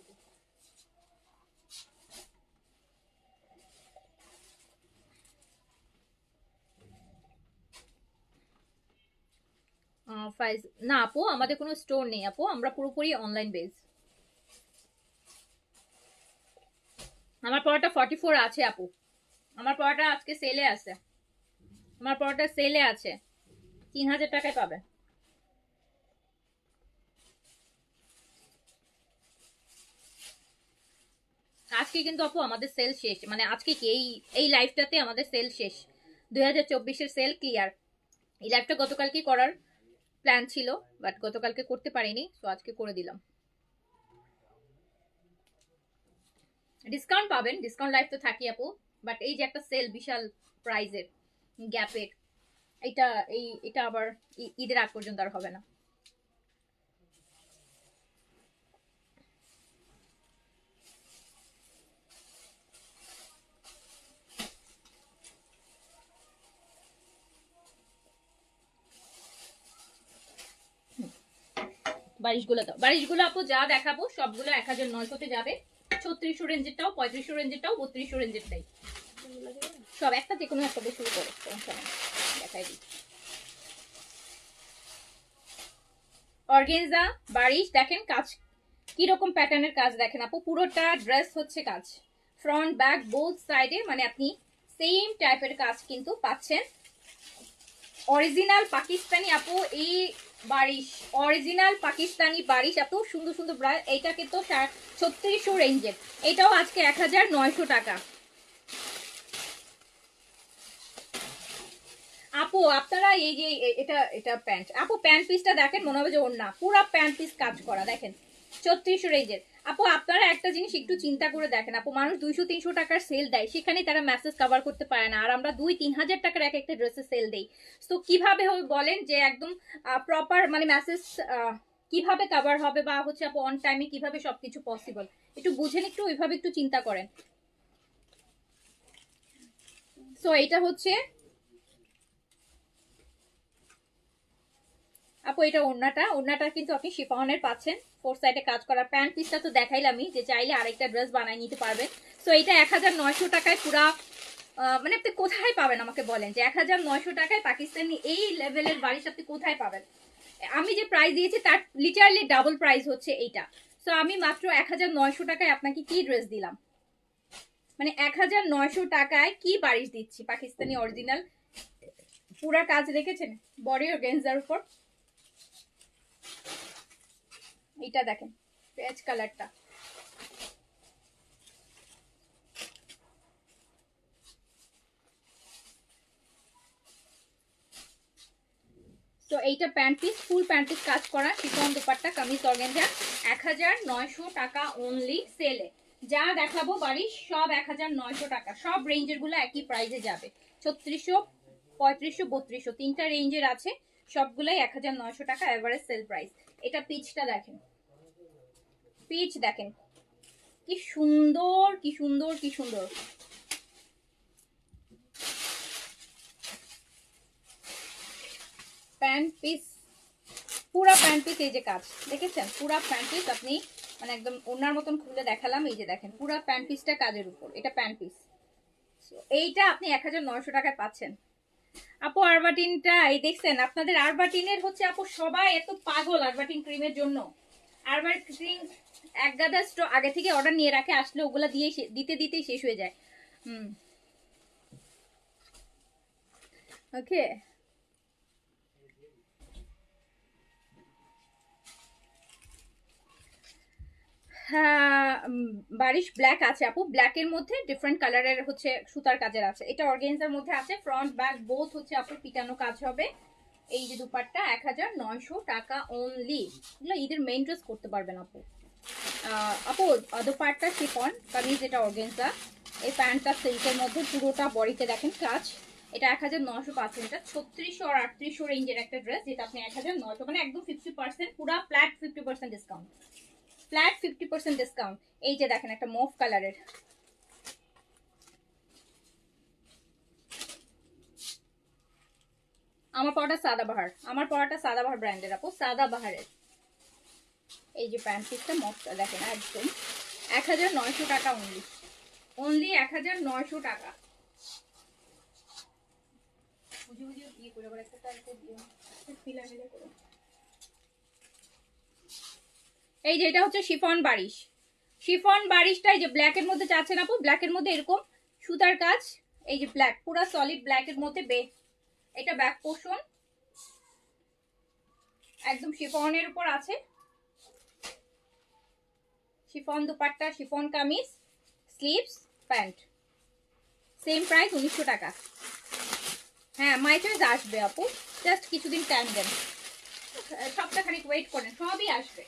ফাইজ না আপু, আমাদের কোনো স্টোর নেই আপু, আমরা পুরোপুরি অনলাইন বেস। আমার পড়াটা 44 আছে আপু, আমার পড়াটা আজকে সেলে আছে, আমার পড়াটা সেলে আছে, 3000 টাকায় পাবে। আজকে কিন্তু আপু আমাদের সেল শেষ, মানে আজকে কি এই লাইফটাতে আমাদের সেল শেষ, 2024-এর সেল ক্লিয়ার। এই লাইফটা গতকালকে করার প্ল্যান ছিল, বাট গতকালকে করতে পারিনি, তো আজকে করে দিলাম। ডিসকাউন্ট পাবেন, ডিসকাউন্ট লাইফ তো থাকি আপু, বাট এই যে একটা সেল বিশাল প্রাইজের গ্যাপের, এটা এটা আবার ঈদের আগ পর্যন্ত আর হবে না। বারিশগুলো দাও, বারিশগুলো আপু যা দেখাবো সবগুলো 1900-তে যাবে। 3600 রেঞ্জেরটাও, 3500 রেঞ্জেরটাও, 3200 রেঞ্জেরটাই, সব একটা যে কোনো একটা দিয়ে শুরু করো, সমস্যা নেই, দেখাই দিই। অর্গেনজা বারিশ, দেখেন কাজ কিরকম প্যাটার্নের কাজ, দেখেন আপু পুরোটা ড্রেস হচ্ছে কাজ, ফ্রন্ট ব্যাক বোথ সাইডে, মানে আপনি সেম টাইপের কাজ কিন্তু পাচ্ছেন। অরিজিনাল পাকিস্তানি আপু এই বারিশ, অরিজিনাল পাকিস্তানি বারিশ আপু, সুন্দর সুন্দর ব্রাশ। এইটা কিন্তু 3600 রেঞ্জের, এটাও আজকে 1900 টাকা। আপু আপনারা এই যে এটা এটা প্যান্ট আপু, প্যান্ট পিসটা দেখেন, মনে হবে যে ওর না, পুরা প্যান্ট পিস কাজ করা, দেখেন 3600 রেঞ্জের। আপু আপনারা একটা জিনিস একটু চিন্তা করে দেখেন আপু, মানুষ 200-300 টাকার সেল দেয়, সেখানে তারা মেসেজ কভার করতে পারে না, আর আমরা 2-3 হাজার টাকার এক একটা ড্রেসের সেল দেই। তো কিভাবে হবে বলেন যে একদম প্রপার মানে মেসেজ কিভাবে কভার হবে, বা হচ্ছে আপু অন টাইমে কিভাবে সবকিছু পসিবল, একটু বুঝেন, একটু ওইভাবে একটু চিন্তা করেন। সো এটা হচ্ছে আপু, এটা ওড়নাটা কিন্তু আপনি শিফনের পাচ্ছেন, ফোর সাইডে কাজ করা। প্যান্ট পিসটা তো দেখাইলামই, যে চাইলে আরেকটা ড্রেস বানাই নিতে পারবেন। সো এটা 1900 টাকায় পুরা মানে আপনি কোথায় পাবেন আমাকে বলেন, যে 1900 টাকায় পাকিস্তানি এই লেভেলের বারিশ আপনি কোথায় পাবেন? আমি যে প্রাইস দিয়েছি তার লিটারালি ডাবল প্রাইস হচ্ছে এইটা। সো আমি মাত্র 1900 টাকায় আপনাকে কি ড্রেস দিলাম, মানে 1900 টাকায় কি বারিশ দিচ্ছি, পাকিস্তানি অরিজিনাল পুরা কাজ রেখেছেন বডি ও গেঞ্জার উপর। এটা দেখেন পেঁয়াজ কালারটা, তো এইটা pant piece, full pant piece কাজ করা, শিফন দুপাট্টা, কামিজ অর্গানজা, 1900 টাকা অনলি সেলে। যা দেখাবো বাড়ির সব 1900 টাকা, সব রেঞ্জের গুলো একই প্রাইসে যাবে। 3600, 3500, 3200 তিনটা রেঞ্জের আছে, সবগুলাই 1900 টাকা এভারেজ সেল প্রাইস। এটা পিচটা দেখেন, পিচ দেখেন কি সুন্দর, কি সুন্দর, কি সুন্দর। প্যান্ট পিস, পুরা প্যান্ট পিস, এই যে কাজ দেখেছেন, পুরা প্যান্ট পিস আপনি মানে একদম ওনার মতন খুলে দেখালাম। এই যে দেখেন পুরা প্যান্ট পিসটা কাজের উপর, এটা প্যান্ট পিস। এইটা আপনি 1900 টাকায় পাচ্ছেন। আপু আরবাটিনটা এই দেখছেন, আপনাদের আরবাটিনের হচ্ছে আপু সবাই এত পাগল আরবাটিন ক্রিমের জন্য। আরবাটিন এক গাদা আগে থেকে অর্ডার নিয়ে রাখে, আসলে ওগুলা দিয়ে দিতে দিতেই শেষ হয়ে যায়। ওকে, হ্যাঁ বারিশ ব্ল্যাক আছে আপু, ব্ল্যাকের মধ্যে ডিফারেন্ট কালারের হচ্ছে সুতার কাজের আছে। এটা অর্গানজার মধ্যে আছে, ফ্রন্ট ব্যাক বোথ হচ্ছে আপু পিটানো কাজ হবে। এই যে দুপাট্টা 1900 টাকা অনলি, এগুলো ঈদের মেইন ড্রেস করতে পারবেন আপু। আপু দুপাট্টা শিফন, কামিজ এটা অর্গানজা, এই প্যান্টটা সিল্কের মধ্যে, পুরোটা বডিতে দেখেন কাজ। এটা 1900 পাচ্ছেন, এটা 3600 আর 3800 রেঞ্জের একটা ড্রেস, যেটা আপনি 1900 মানে একদম 50%, পুরো ফ্ল্যাট 50% ডিসকাউন্ট, ফ্ল্যাট 50% ডিসকাউন্ট। এই যে দেখেন একটা মফ কালারের, আমার পরাটা সাদাবাহার, আমার পরাটা সাদাবাহার ব্র্যান্ডের আপু, সাদাবাহারের। এই যে প্যান্ট পিসটা মফটা দেখেন একদম 1900 টাকা অনলি, অনলি 1900 টাকা। বুঝে বুঝে ইয়ে করে একটা ফিলা মিলে করে। এই যে এটা হচ্ছে শিফন বারিশ, শিফন বারিশটা এই যে ব্ল্যাকের মধ্যে চাচ্ছেন আপু, ব্ল্যাকের মধ্যে এরকম সুতার কাজ, এই যে ব্ল্যাক পুরা সলিড ব্ল্যাকের মধ্যে এটা ব্যাক পোর্শন একদম শিফনের উপর আছে, chiffon dupatta, chiffon kameez, sleeves, pant, same price 1900 টাকা। হ্যাঁ মাই চয়েস আসবে আপু, জাস্ট কিছুদিন টাইম দেন, সপ্তাহখানি ওয়েট করেন, সবই আসবে।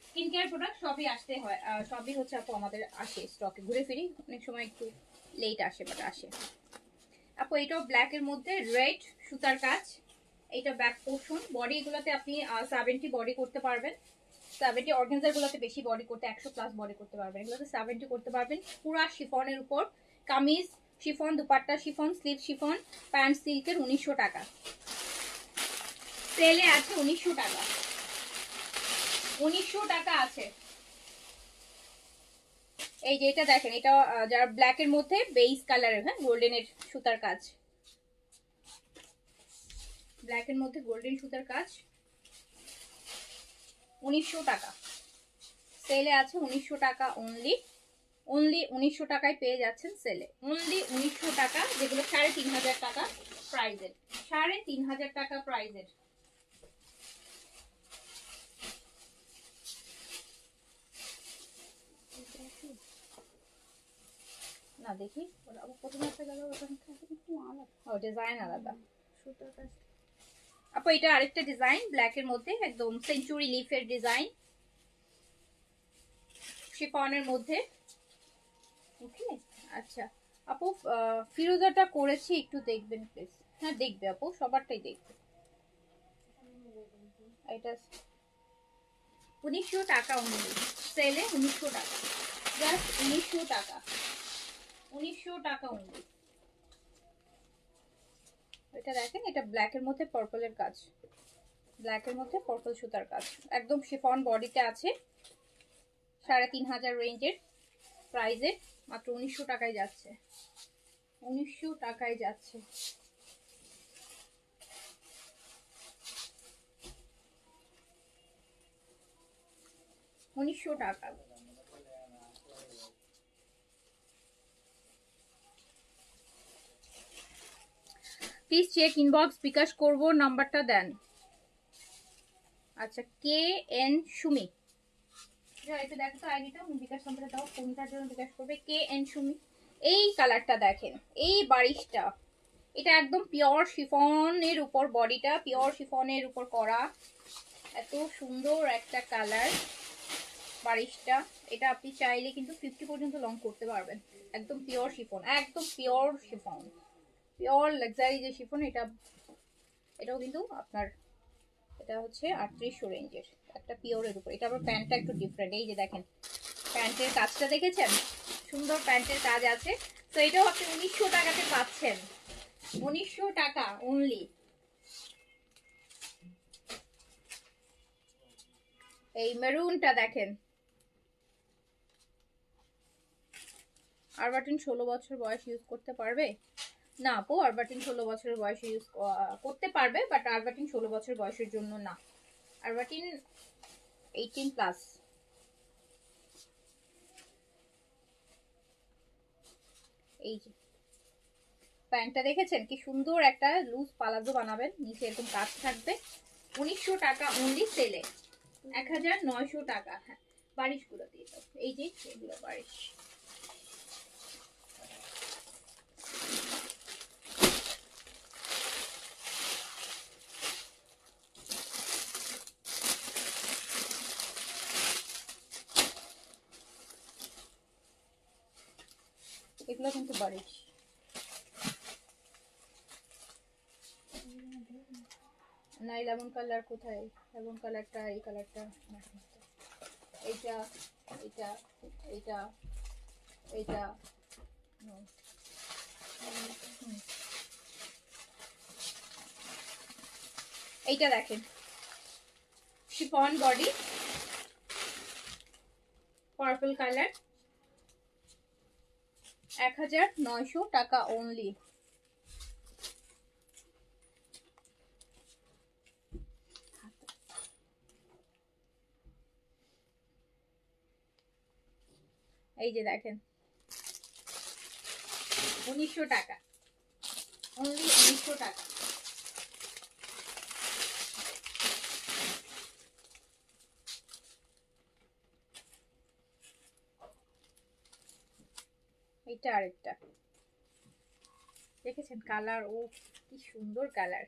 স্কিন কেয়ার প্রোডাক্ট সবই আসতে হয়, সবই হচ্ছে আপু আমাদের আসে স্টকে, ঘুরে ফিরি অনেক সময় একটু লেট আসে, বাট আসে আপু। এটাও ব্ল্যাকের মধ্যে রেড সুতার কাজ, এটা ব্যাক পোর্শন, বডি এগুলোতে আপনি 70 বডি করতে পারবেন, 70 অর্গানজার গুলোতে বেশি বডি করতে 100+ বডি করতে পারবেন, এগুলোতে 70 করতে পারবেন। পুরা শিফনের উপর kameez chiffon, dupatta chiffon, sleeve chiffon, pant সিল্কের 1900 টাকা সেলে আছে, 1900 টাকা, 1900 টাকা আছে। এই যে এটা দেখেন, এটা যারা ব্ল্যাকের মধ্যে বেইজ কালারের, হ্যাঁ গোল্ডেনের সুতার কাজ, ব্ল্যাকের মধ্যে গোল্ডেন সুতার কাজ, 1900 টাকা সেলে আছে, 1900 টাকা অনলি, অনলি 1900 টাকায় পেয়ে যাচ্ছেন সেলে, অনলি 1900 টাকা, যেগুলো 3500 টাকা প্রাইজের, 3500 টাকা প্রাইজের। না দেখি প্রথমে একটা গেল, ও ডিজাইন আলাদা আপু, এটা আরেকটা ডিজাইন ব্ল্যাকের মধ্যে একদম সেঞ্চুরি লিফের ডিজাইন, শিফনের মধ্যে। ওকে, আচ্ছা আপু ফিরোজাটা করেছি, একটু দেখবেন প্লিজ। হ্যাঁ দেখবে আপু, সবারটাই দেখবে। এটা 1900 টাকা অনুযায়ী সেলে, 1900 টাকা, জাস্ট 1900 টাকা, 1900 টাকা অনুযায়ী। এটা দেখেন, এটা ব্ল্যাকের মধ্যে পার্পলের কাজ, ব্ল্যাকের মধ্যে পার্পল সুতার কাজ, একদম শিফন বডিতে আছে। 3500 রেঞ্জের প্রাইজে মাত্র 1900 টাকায় যাচ্ছে, 1900 টাকায় যাচ্ছে। উনিশশো টাকা। প্লিজ চেক ইনবক্স, বিকাশ করব, নাম্বারটা দেন। আচ্ছা কে এন সুমি, এটা দেখো তো আইডিটা, বিকাশ নাম্বারটা দাও, কোনটার জন্য বিকাশ করবে। K N Sumi. এই কালারটা দেখেন, এই বারিশটা, এটা একদম পিওর শিফনের উপর, বডিটা পিওর শিফনের উপর করা, এত সুন্দর একটা কালার বারিশটা। এটা আপনি চাইলে কিন্তু 50 পর্যন্ত লং করতে পারবেন, একদম পিওর শিফন, একদম পিওর শিফন, পিওর লাক্সারি যে শিফন, এটা এটাও কিন্তু আপনার, এটা হচ্ছে 3800 রেঞ্জের একটা পিওরের উপর। এটা আবার প্যান্টটা একটু ডিফারেন্ট, এই যে দেখেন প্যান্টের কাজটা দেখেছেন, সুন্দর প্যান্টের কাজ আছে। তো এটাও আপনি 1900 টাকাতে পাচ্ছেন, 1900 টাকা অনলি। এই মেরুনটা দেখেন, আরবাটিন 16 বছর বয়স ইউজ করতে পারবে না আপু, আরবাটিন 16 বছরের বয়সে ইউজ করতে পারবে, বাট আরবাটিন 16 বছর বয়সের জন্য না, আরবাটিন 18 প্লাস। এই যে প্যান্টটা দেখেছেন কি সুন্দর, একটা লুজ পালাজো বানাবেন, নিচে এরকম কাজ থাকবে, 1900 টাকা অনলি সেলে, 1900 টাকা। হ্যাঁ বারিশ গুলো দিয়ে দাও, এই যে এগুলো বারিশ। এগুলো কিন্তু বারিশ। না এই লেমন কালার কোথায়, লেমন কালারটা, এই কালারটা, এইটা এইটা এইটা এইটা, এইটা দেখেন শিফন বডি, পার্পল কালার, 1900 টাকা অনলি। এই যে দেখেন 1900 টাকা অনলি, 1900 টাকা। এটা আরেকটা দেখেছেন কালার, ও কি সুন্দর কালার,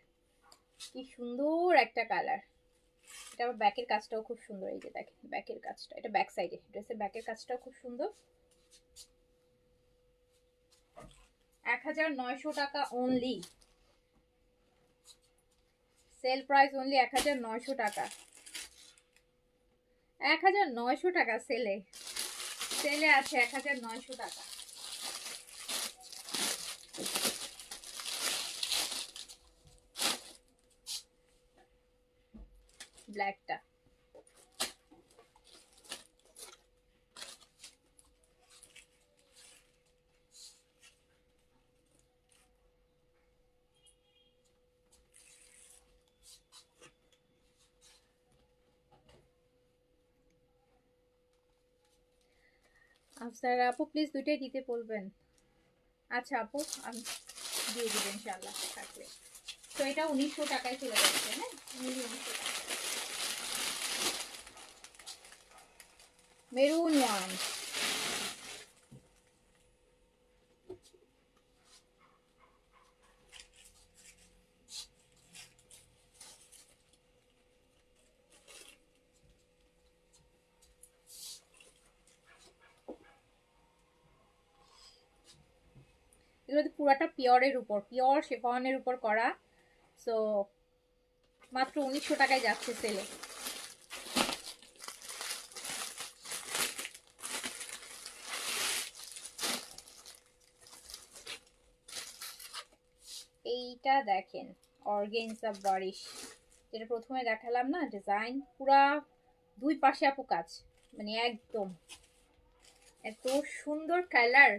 কি সুন্দর একটা কালার। এটা আবার ব্যাকের কাজটাও খুব সুন্দর, এই যে দেখেন ব্যাকের কাজটা, এটা ব্যাক সাইডে, ড্রেসের ব্যাকের কাজটাও খুব সুন্দর। 1900 টাকা অনলি, সেল প্রাইস অনলি 1900 টাকা, 1900 টাকা সেলে, সেলে আছে 1900 টাকা। ব্ল্যাকটা আফসার আপু প্লিজ দুইটাই দিতে বলবেন। আচ্ছা আপু আমি দিয়ে দিব ইনশাআল্লাহ থাকলে। তো এটা 1900 টাকায় চলে যাচ্ছে। হ্যাঁ 1900 টাকা। মেরুন ওয়ান, এগুলো পুরাটা পিওরের উপর, পিওর শিফনের উপর করা। সো মাত্র 1900 টাকায় যাচ্ছে সেলে। এইটা দেখেন অর্গানজা বারিশ, যেটা প্রথমে দেখালাম না, ডিজাইন পুরা দুই পাশে আপু কাজ, মানে একদম এত সুন্দর কালার,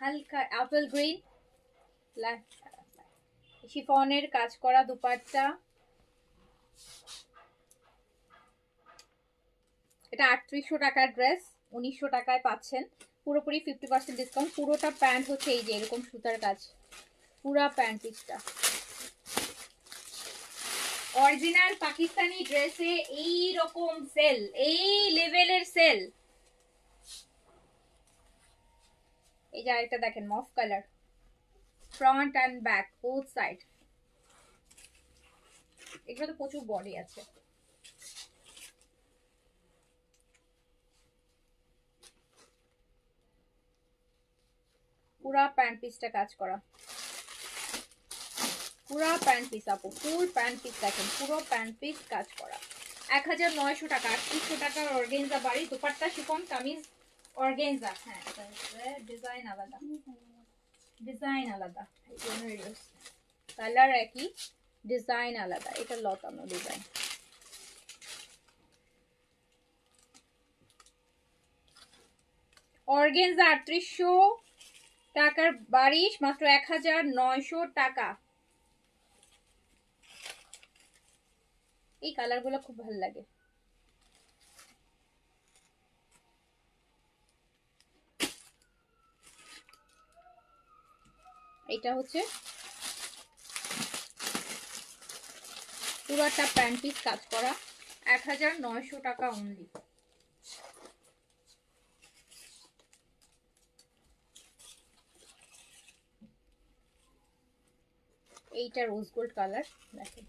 হালকা অ্যাপেল গ্রিন, শিফনের কাজ করা দুপাট্টা। এটা 3800 টাকার ড্রেস 1900 টাকায় পাচ্ছেন, পুরোপুরি 50% ডিসকাউন্ট। পুরোটা প্যান্ট হচ্ছে এই যে এরকম সুতার কাজ, পুরা প্যান্ট পিসটা। অরিজিনাল পাকিস্তানি ড্রেসে এই রকম সেল, এই লেভেলের সেল। এই যে আরেকটা দেখেন মফ colour, front and back both side. এগুলো তো প্রচুর বডি আছে। পুরা প্যান্ট পিসটা কাজ করা, পুরা প্যান্ট পিস আপু, ফুল প্যান্ট পিস দেখেন, পুরো প্যান্ট পিস কাজ করা। 1900 টাকা, 3800 টাকার অর্গানজা বাড়ি, দুপাট্টা শিফন, কামিজ অর্গানজা। হ্যাঁ ডিজাইন আলাদা, ডিজাইন আলাদা, কালার একই, ডিজাইন আলাদা। এটা লতানো ডিজাইন। অর্গানজা 3800 টাকার বারিশ মাত্র 1900 টাকা। এই কালার গুলো খুব ভালো লাগে। এটা হচ্ছে পুরোটা প্যান্ট পিস কাজ করা, 1900 টাকা অনলি। এইটা রোজ গোল্ড কালার দেখেন।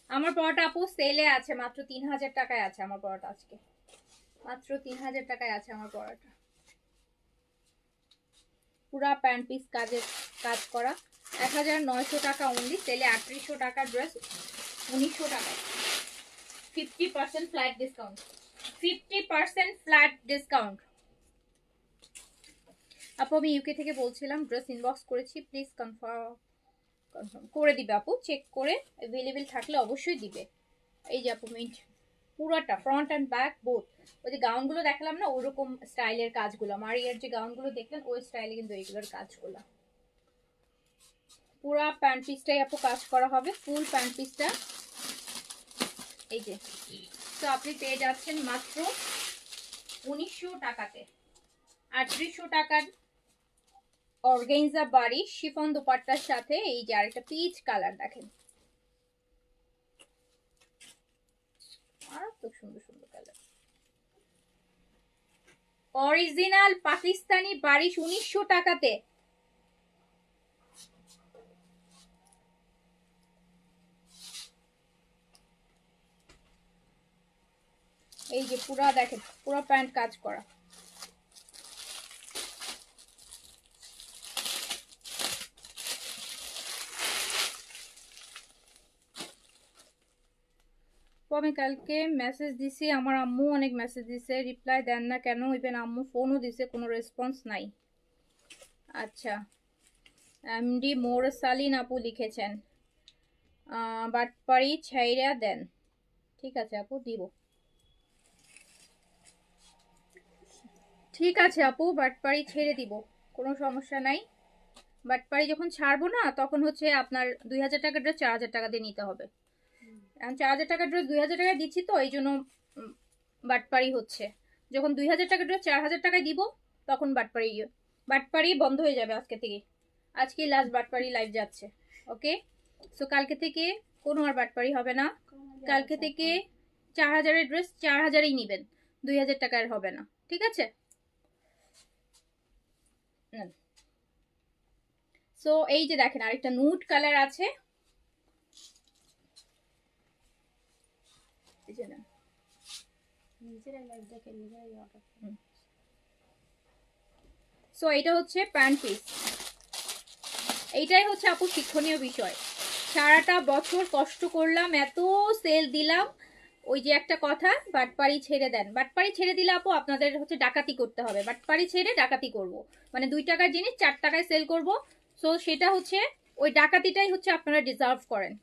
আমার পরোটা আপু সেলে আছে মাত্র 3000 টাকায় আছে আমার পরোটা আজকে, মাত্র 3000 টাকায় আছে আমার পরোটা। পুরা প্যান্ট পিস কাজের কাজ করা, 1900 টাকা অনলি। সেলে 3800 টাকার ড্রেস 1900 টাকায়, 50% ফ্ল্যাট ডিসকাউন্ট, 50% ফ্ল্যাট ডিসকাউন্ট। আপু আমি ইউকে থেকে বলছিলাম, ড্রেস ইনবক্স করেছি, প্লিজ কনফার্ম করে দিবে আপু, চেক করে অ্যাভেলেবেল থাকলে অবশ্যই দিবে। এই যে আপু মিন্ট পুরাটা ফ্রন্ট অ্যান্ড ব্যাক বোথ, ওই যে গাউনগুলো দেখালাম না ওরকম স্টাইলের কাজগুলো, মারিয়ার যে গাউনগুলো দেখলেন ওই স্টাইলে কিন্তু এইগুলোর কাজগুলো। পুরা প্যান্ট পিসটাই আপু কাজ করা হবে, ফুল প্যান্ট পিসটা। এই যে তো আপনি পেয়ে যাচ্ছেন মাত্র 1900 টাকাতে। 3800 টাকার অর্গানজা বাড়ি শিফন দুপাট্টার সাথে এই যে আরেকটা পিচ কালার দেখেন, আর তো সুন্দর সুন্দর কালার। অরিজিনাল পাকিস্তানি বারিশ 1900 টাকাতে। এই যে পুরা দেখেন, পুরো প্যান্ট কাজ করা। আমি কালকে মেসেজ দিছি, আমার আম্মু অনেক মেসেজ দিছে, রিপ্লাই দেন না কেন? ইভেন আম্মু ফোনও দিছে, কোনো রেসপন্স নাই। আচ্ছা এমডি মোরসালিন আপু লিখেছেন, বাটপাড়ি ছাইরা দেন। ঠিক আছে আপু দিব, ঠিক আছে আপু বাটপাড়ি ছেড়ে দিব, কোনো সমস্যা নাই। বাটপাড়ি যখন ছাড়বো না তখন হচ্ছে আপনার 2000 টাকার ড্রেস 4000 টাকা দিয়ে নিতে হবে। এখন 4000 টাকার ড্রেস 2000 টাকায় দিচ্ছি, তো এই জন্য বাটপাড়ি হচ্ছে। যখন 2000 টাকার ড্রেস 4000 টাকায় দিব তখন বাটপাড়ি বন্ধ হয়ে যাবে আজকে থেকে। আজকে লাস্ট বাটপাড়ি লাইভ যাচ্ছে। ওকে, সো কালকে থেকে কোনো আর বাটপাড়ি হবে না। কালকে থেকে 4000-এর ড্রেস 4000-ই নেবেন, 2000 টাকার হবে না, ঠিক আছে? সো এই যে দেখেন আরেকটা নুড কালার আছে, এই যে না নিজেরাই লাইভ দেখে নিজেরাই অর্ডার। সো এটা হচ্ছে প্যান্ট পিস। এইটাই হচ্ছে আপু শিক্ষণীয় বিষয়। সারাটা বছর কষ্ট করলাম, এত সেল দিলাম, ওই যে একটা কথা, বাটপাড়ি ছেড়ে দেন। বাটপাড়ি ছেড়ে দিলে আপু আপনাদের হচ্ছে ডাকাতি করতে হবে, বাটপাড়ি ছেড়ে ডাকাতি করব, মানে 2 টাকার জিনিস 4 টাকায় সেল করব। সো সেটা হচ্ছে ওই ডাকাতিটাই হচ্ছে আপনারা ডিজার্ভ করেন।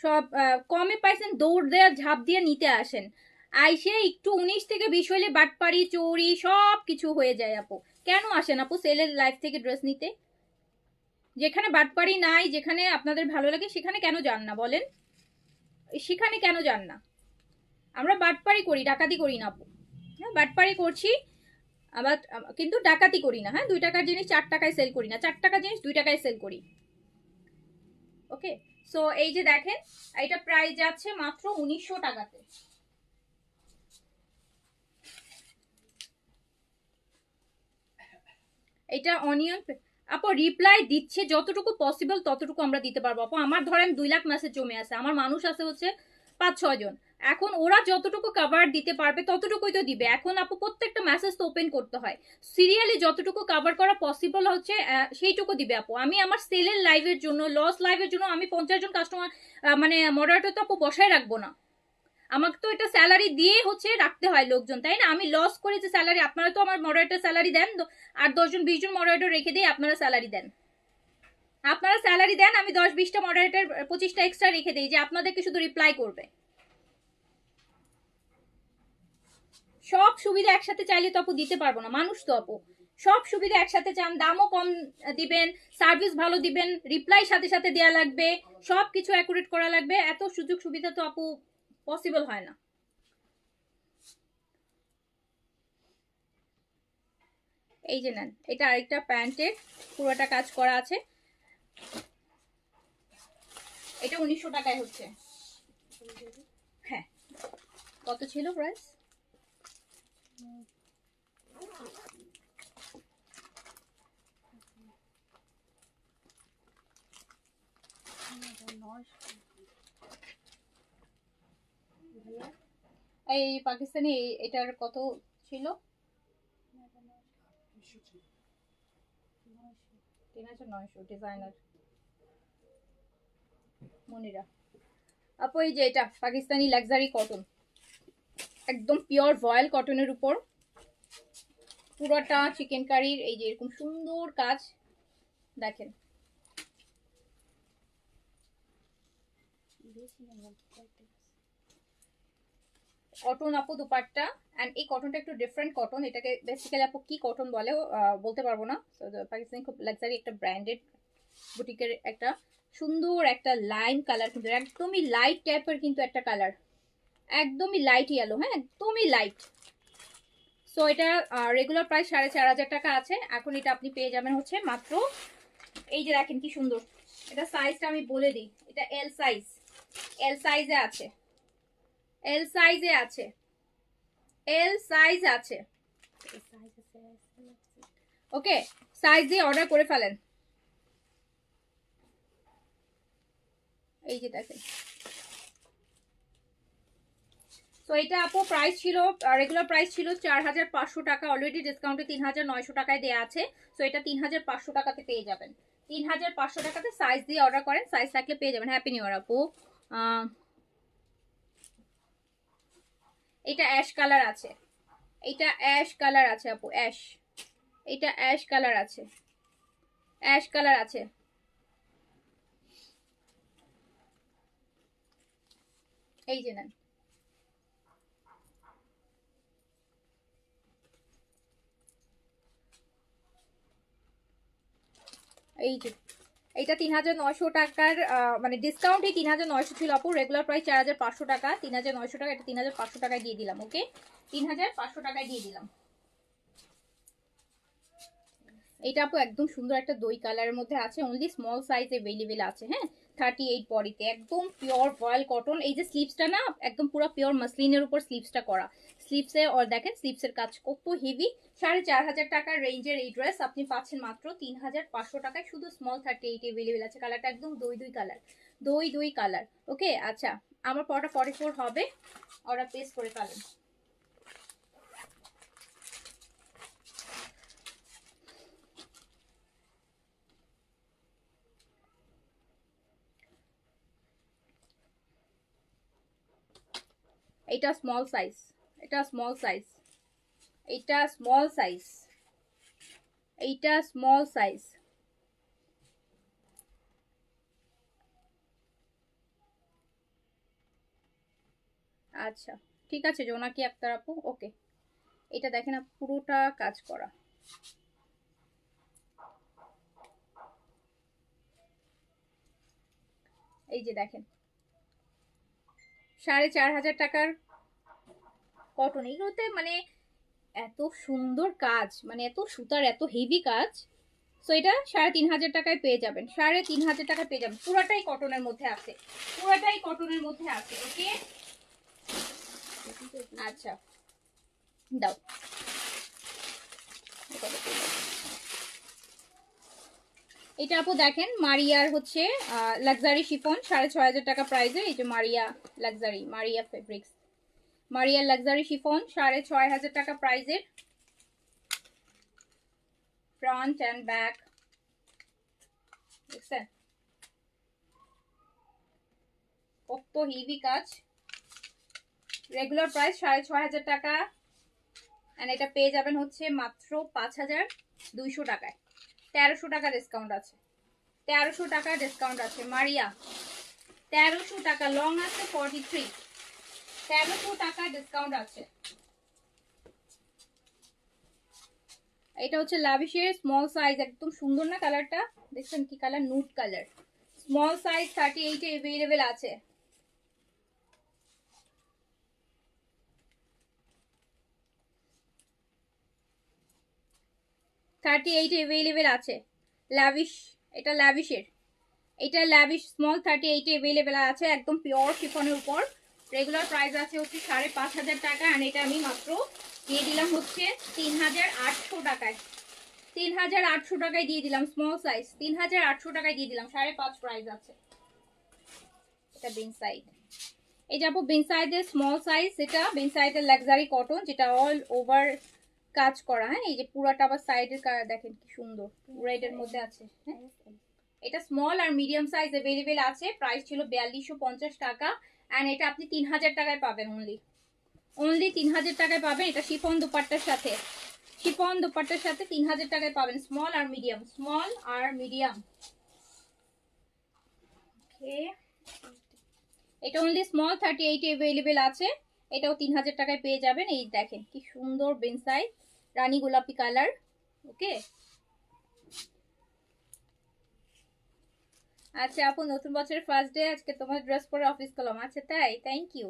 সব কমে পাইছেন, দৌড় দেওয়া ঝাঁপ দিয়ে নিতে আসেন, আইসে একটু 19 থেকে 20 হইলে বাটপাড়ি চোরি সব কিছু হয়ে যায় আপু। কেন আসেন আপু সেলের লাইফ থেকে ড্রেস নিতে? যেখানে বাটপাড়ি নাই, যেখানে আপনাদের ভালো লাগে সেখানে কেন যান না বলেন? সেখানে কেন যান না? আমরা বাটপাড়ি করি, ডাকাতি করি না আপু। হ্যাঁ, বাটপাড়ি করছি আবার, কিন্তু ডাকাতি করি না। হ্যাঁ, 2 টাকার জিনিস 4 টাকায় সেল করি না, 4 টাকার জিনিস 2 টাকায় সেল করি। ওকে, সো এই যে দেখেন, এটা প্রাইস যাচ্ছে মাত্র 1900 টাকাতে। এটা অনিয়ন আপু রিপ্লাই দিচ্ছে যতটুকু পসিবল ততটুকু আমরা দিতে পারবো আপু। আমার ধরেন 2 লাখ মেসেজ জমে আছে, আমার মানুষ আছে হচ্ছে 5-6 জন। এখন ওরা যতটুকু কভার দিতে পারবে ততটুকুই তো দিবে। এখন আপু প্রত্যেকটা মেসেজ তো ওপেন করতে হয়, সিরিয়ালি যতটুকু কভার করা পসিবল হচ্ছে সেইটুকু দিবে আপু। আমি আমার সেলের লাইভের জন্য, লস লাইভের জন্য আমি 50 জন কাস্টমার মানে মডারেটর তো আপু বসায় রাখবো না। আমাকে তো এটা স্যালারি দিয়ে হচ্ছে রাখতে হয় লোকজন, তাই না? আমি লস করে যে স্যালারি, আপনারা তো আমার মডারেটর স্যালারি দেন, আর 10 জন 20 জন মডারেটর রেখে দিয়ে আপনারা স্যালারি দেন। আপনারা স্যালারি দেন, আমি 10-20টা মডারেটর 25টা এক্সট্রা রেখে দিই যে আপনাদেরকে শুধু রিপ্লাই করবে। সব সুবিধা একসাথে চাইলে তো আপু দিতে পারবো না, মানুষ তো আপু। সব সুবিধা একসাথে চান, দামও কম দিবেন, সার্ভিস ভালো দিবেন, রিপ্লাই সাথে সাথে দেওয়া লাগবে, সব কিছু অ্যাকুরেট করা লাগবে, এত সুযোগ সুবিধা তো আপু পসিবল হয় না। এই যে নেন, এটা আরেকটা প্যান্টের পুরোটা কাজ করা আছে, এটা 1900 টাকায় হচ্ছে। হ্যাঁ, কত ছিল প্রাইস? এই পাকিস্তানি এটার কত ছিল? 3900 ডিজাইনার মনিরা আপু। এই যে এটা পাকিস্তানি লাক্সারি কটন, একদম পিওর ভয়েল কটনের উপর পুরোটা চিকেন কারির এই যে এরকম সুন্দর কাজ দেখেন। কটন আপু দুপাট্টা, এন্ড এই কটনটা একটু ডিফারেন্ট কটন, এটাকে বেসিক্যালি আপু কি কটন বলে বলতে পারবো না। পাকিস্তানি খুব লাক্সারি একটা ব্র্যান্ডেড বুটিকের একটা সুন্দর একটা লাইম কালার, কিন্তু একদমই লাইট টাইপের, কিন্তু একটা কালার একদমই লাইট ইয়েলো। হ্যাঁ, একদমই লাইট। সো এটা রেগুলার প্রাইস 4500 টাকা আছে, এখন এটা আপনি পেয়ে যাবেন হচ্ছে মাত্র, এই যে দেখেন কি সুন্দর। এটা সাইজটা আমি বলে দিই, এটা এল সাইজ, এল সাইজে আছে, এল সাইজে আছে, এল সাইজ আছে। ওকে, সাইজ দিয়ে অর্ডার করে ফেলেন। এই যে দেখেন, তো এটা আপু প্রাইস ছিল, রেগুলার প্রাইস ছিল 4500 টাকা, অলরেডি ডিসকাউন্টে 3900 টাকায় দেওয়া আছে। সো এটা 3500 টাকাতে পেয়ে যাবেন, 3500 টাকাতে সাইজ দিয়ে অর্ডার করেন, সাইজ থাকলে পেয়ে যাবেন। হ্যাপি নিউ ইয়ার আপু। এটা অ্যাশ কালার আছে, এটা অ্যাশ কালার আছে আপু, অ্যাশ, এটা অ্যাশ কালার আছে, অ্যাশ কালার আছে। এই যে নেন, এই যে এইটা 3900 টাকার, মানে ডিসকাউন্টে 3900 ছিল আপু, রেগুলার প্রাইস 4500 টাকা, 3900 টাকা, এটা 3500 টাকায় দিয়ে দিলাম। ওকে, 3500 টাকায় দিয়ে দিলাম। এটা আপু একদম সুন্দর একটা দই কালারের মধ্যে আছে, অনলি স্মল সাইজ अवेलेबल আছে। হ্যাঁ, 38 বডিতে, একদম পিওর ভয়েল কটন। এই যে স্লিভসটা না একদম পুরো পিওর মাসলিনের উপর স্লিভসটা করা, স্লিভসে আর দেখেন স্লিভসের কাজ কত হেভি। 4500 টাকার রেঞ্জের এই ড্রেস আপনি পাচ্ছেন মাত্র 3500 টাকায়, শুধু স্মল 38 अवेलेबल আছে। কালারটা একদম দই দই কালার, দই দই কালার। ওকে, আচ্ছা, আমার পরটা 44 হবে, অর্ডার প্লেস করে ফেলেন। এটা স্মল সাইজ, এটা স্মল সাইজ, এটা স্মল সাইজ, এইটা স্মল সাইজ। আচ্ছা ঠিক আছে জোনাকি আক্তার আপু, ওকে। এটা দেখেন পুরোটা কাজ করা, এই যে দেখেন 4500 টাকার কটন। এগুলোতে মানে এত সুন্দর কাজ, মানে এত সুতার এত হেভি কাজ। সো এটা 3500 টাকায় পেয়ে যাবেন, 3500 টাকায় পেয়ে যাবেন। পুরাটাই কটনের মধ্যে আছে, পুরাটাই কটনের মধ্যে আছে। ওকে আচ্ছা দাও, এটা আপু দেখেন মারিয়ার হচ্ছে লাক্সারি শিফন 6500 টাকা প্রাইসে। এই যে মারিয়া লাক্সারি, মারিয়া ফেব্রিক্স, মারিয়া লাক্সারি শিফন 6500 টাকা প্রাইসের। ফ্রন্ট অ্যান্ড ব্যাক দেখছেন কত হেভি কাজ। রেগুলার প্রাইস 6500 টাকা, এন্ড এটা পেয়ে যাবেন হচ্ছে মাত্র 5200 টাকায়। 1300 টাকা ডিসকাউন্ট আছে, 1300 টাকা ডিসকাউন্ট আছে। মারিয়া 1300 টাকা, লং আছে 43, 1300 টাকা ডিসকাউন্ট আছে। এটা হচ্ছে লাভিশের স্মল সাইজ, একদম সুন্দর না কালারটা, দেখছেন কি colour, nude colour. Small size 38 এ अवेलेबल আছে। अवेलेबल আছে লাভিশ, এটা লাভিশের, এটা লাভিশ স্মল 38 এ अवेलेबल আছে, একদম পিওর শিফনের উপর। রেগুলার প্রাইস আছে হচ্ছে 5500 টাকা, আর এটা আমি মাত্র দিয়ে দিলাম হচ্ছে 3800 টাকায়। 3800 টাকায় দিয়ে দিলাম স্মল সাইজ, 3800 টাকায় দিয়ে দিলাম, 5.5 প্রাইস আছে। এটা বিন সাইড, এই যাবো বিন সাইডের স্মল সাইজ, এটা বিন সাইডের লাক্সারি কটন, যেটা অল ওভার কাজ করা। হ্যাঁ এই যে পুরাটা আবার সাইডের দেখেন কি সুন্দর রেডের মধ্যে আছে। হ্যাঁ এটা স্মল আর মিডিয়াম সাইজ अवेलेबल আছে। প্রাইস ছিল 4250 টাকা, এন্ড এটা আপনি 3000 টাকায় পাবেন, অনলি 3000 টাকায় পাবেন। এটা শিফন দুপাট্টার সাথে, শিফন দুপাট্টার সাথে 3000 টাকায় পাবেন, স্মল আর মিডিয়াম, স্মল আর মিডিয়াম। ওকে এটা অনলি স্মল 38 এ अवेलेबल আছে, এটাও 3000 টাকায় পেয়ে যাবেন। এই দেখেন কি সুন্দর বেনসাই রানী গোলাপি কালার। ওকে আচ্ছা আপু নতুন বছরের ফার্স্ট ডে, আজকে তোমার ড্রেস পরে অফিস করলাম। আচ্ছা তাই, thank you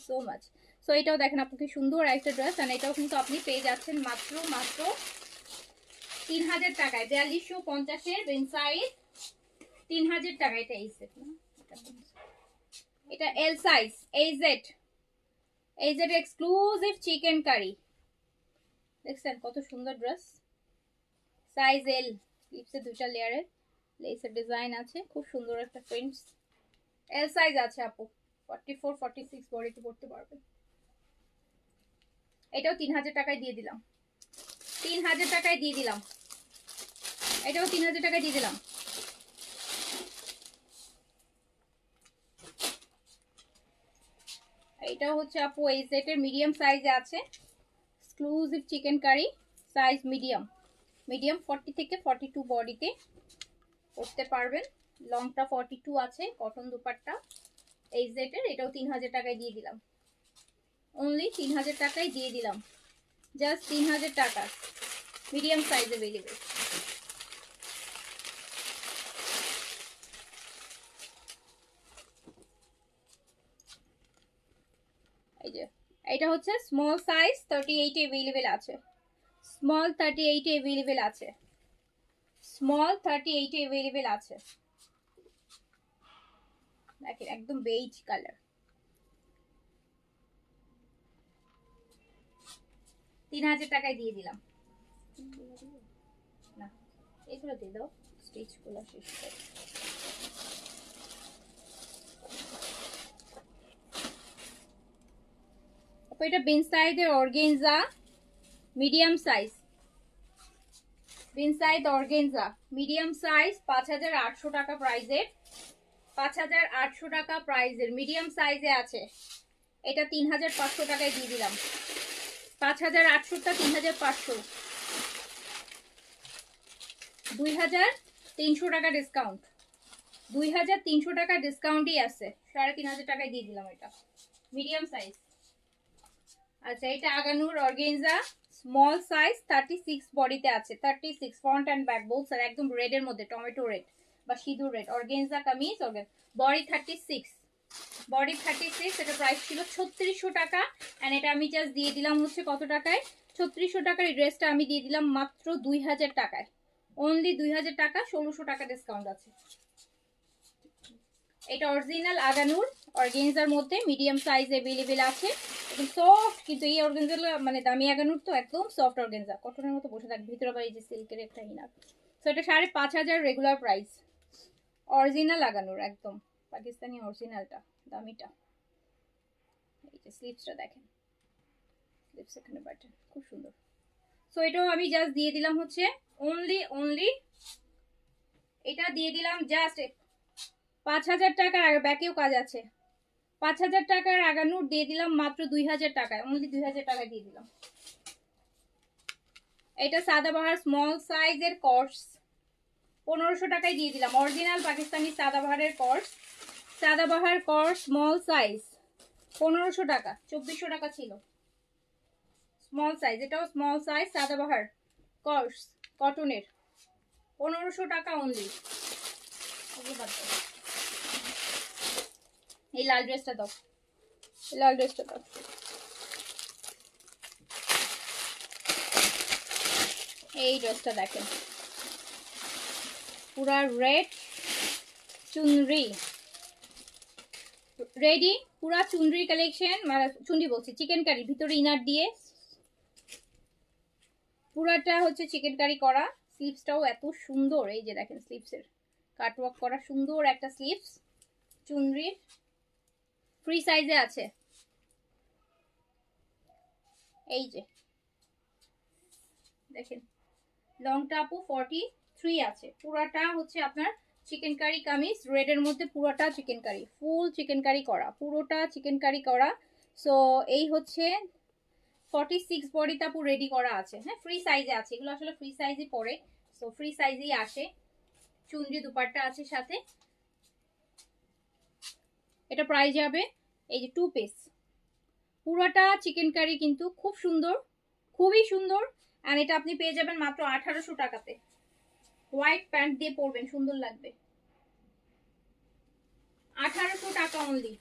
so much. So এটাও দেখেন আপু কি সুন্দর একটা ড্রেস, আর এটাও কিন্তু আপনি পেয়ে যাচ্ছেন মাত্র মাত্র 3000 টাকায়। 4250 এর বেনসাইজ 3000 টাকা। এটা এই সেট না, এটা L size, A Z, A Z exclusive chicken curry. দেখছেন কত সুন্দর ড্রেস, সাইজ এল, লিপসে দুইটা লেয়ারের লেসের ডিজাইন আছে, খুব সুন্দর একটা প্রিন্টস। এল সাইজ আছে আপু, 44 46 বডিতে পড়তে পারবেন। এটাও 3000 টাকায় দিয়ে দিলাম, 3000 টাকায় দিয়ে দিলাম, এটাও 3000 টাকায় দিয়ে দিলাম। এটা হচ্ছে আপু এই সেটের মিডিয়াম সাইজে আছে, exclusive chicken curry, size medium, medium 40 থেকে 42 বডিতে পড়তে পারবেন। লংটা 42 আছে, কটন দুপাট্টা এই সেটের। এটাও 3000 টাকায় দিয়ে দিলাম, অনলি 3000 টাকায় দিয়ে দিলাম, জাস্ট 3000 টাকা, মিডিয়াম সাইজ अवेलेबल। এই যে এটা হচ্ছে স্মল সাইজ 38 এ अवेलेबल আছে, স্মল 38 এ अवेलेबल আছে, স্মল 38 এ अवेलेबल আছে। দেখেন একদম বেজ কালার, 3000 টাকায় দিয়ে দিলাম। না এগুলো দিয়ে দাও, স্টিচ গুলো শেষ করে। এটা বিন সাইজের অর্গেনজা মিডিয়াম সাইজ, বিন সাইজ অর্গেনজা মিডিয়াম সাইজ 5800 টাকা প্রাইজের, 5800 টাকা প্রাইজের মিডিয়াম সাইজে আছে। এটা 3500 টাকায় দিয়ে দিলাম। 5800টা 3500, 2300 টাকা ডিসকাউন্ট, 2300 টাকা ডিসকাউন্টই আছে, 3500 টাকায় দিয়ে দিলাম এটা মিডিয়াম সাইজ। আচ্ছা এটা আগানুর অর্গেনজা স্মল সাইজ 36 বডিতে আছে, 36 front and back both side, একদম রেডের মধ্যে টমেটো রেড বা সিঁদুর red, organza kameez, body 36, body 36। এটা প্রাইস ছিল 3600 টাকা এন্ড এটা আমি জাস্ট দিয়ে দিলাম হচ্ছে কত টাকায়, 3600 টাকার এই ড্রেসটা আমি দিয়ে দিলাম মাত্র 2000 টাকায়, অনলি 2000 টাকা, 1600 টাকা ডিসকাউন্ট আছে। এটা অরিজিনাল আগানুর অর্গেনজার মধ্যে মিডিয়াম সাইজ अवेलेबल আছে, একদম সফট, কিন্তু এই অর্গেনজা মানে দামি আগানুর তো একদম সফট অর্গেনজা, কটনের মতো বসে থাকবে ভিতরে, আবার এই যে সিল্কের একটা ইনার। সো এটা 5500 রেগুলার প্রাইস, অরিজিনাল আগানুর একদম পাকিস্তানি অরিজিনালটা, দামিটা। এই যে স্লিভসটা দেখেন, স্লিভস এখানে বাটন খুব সুন্দর। সো এটাও আমি জাস্ট দিয়ে দিলাম হচ্ছে অনলি এটা দিয়ে দিলাম জাস্ট 5000 টাকার, আর ব্যাকেও কাজ আছে, 5000 টাকার আগানুর দিয়ে দিলাম মাত্র 2000 টাকায়, অনলি 2000 টাকায় দিয়ে দিলাম। এটা সাদাবাহার স্মল সাইজের কর্স 1500 টাকায় দিয়ে দিলাম, original Pakistani সাদাবাহারের কর্স, Sadabahar কর্স small size 1500 টাকা, 2400 টাকা ছিল স্মল সাইজ, এটাও স্মল সাইজ সাদাবাহার কর্স কটনের 1500 টাকা অনলি। এই লাল ড্রেসটা দাও, লাল ড্রেসটা দাও। এই ড্রেসটা দেখেন, পুরা রেড চুনরি, রেডি পুরা চুনরি কালেকশন, মানে চুনরি বলছি চিকেন কারি, ভিতরে ইনার দিয়ে পুরাটা হচ্ছে চিকেন কারি করা, স্লিভসটাও এত সুন্দর, এই যে দেখেন স্লিভসের কাটওয়ার্ক করা সুন্দর একটা স্লিভস, চুনরির ফ্রি সাইজে আছে। এই যে দেখেন লংটা আপু 43 আছে, পুরাটা হচ্ছে আপনার চিকেন কারি কামিজ, রেডের মধ্যে পুরোটা চিকেন কারি, ফুল চিকেন কারি করা, পুরোটা চিকেন কারি করা। সো এই হচ্ছে 46 বডিতে আপু রেডি করা আছে, হ্যাঁ ফ্রি সাইজে আছে, এগুলো আসলে ফ্রি সাইজে পড়ে, সো ফ্রি সাইজেই আসে, চুনরি দুপাট্টা আছে সাথে। এটা প্রাইস যাবে এই যে 2 পিস, পুরোটা চিকেন কারি, কিন্তু খুব সুন্দর, খুবই সুন্দর, আর এটা আপনি পেয়ে যাবেন মাত্র 1800 টাকাতে, হোয়াইট প্যান্ট দিয়ে পরবেন সুন্দর লাগবে, 1800 টাকা অনলি,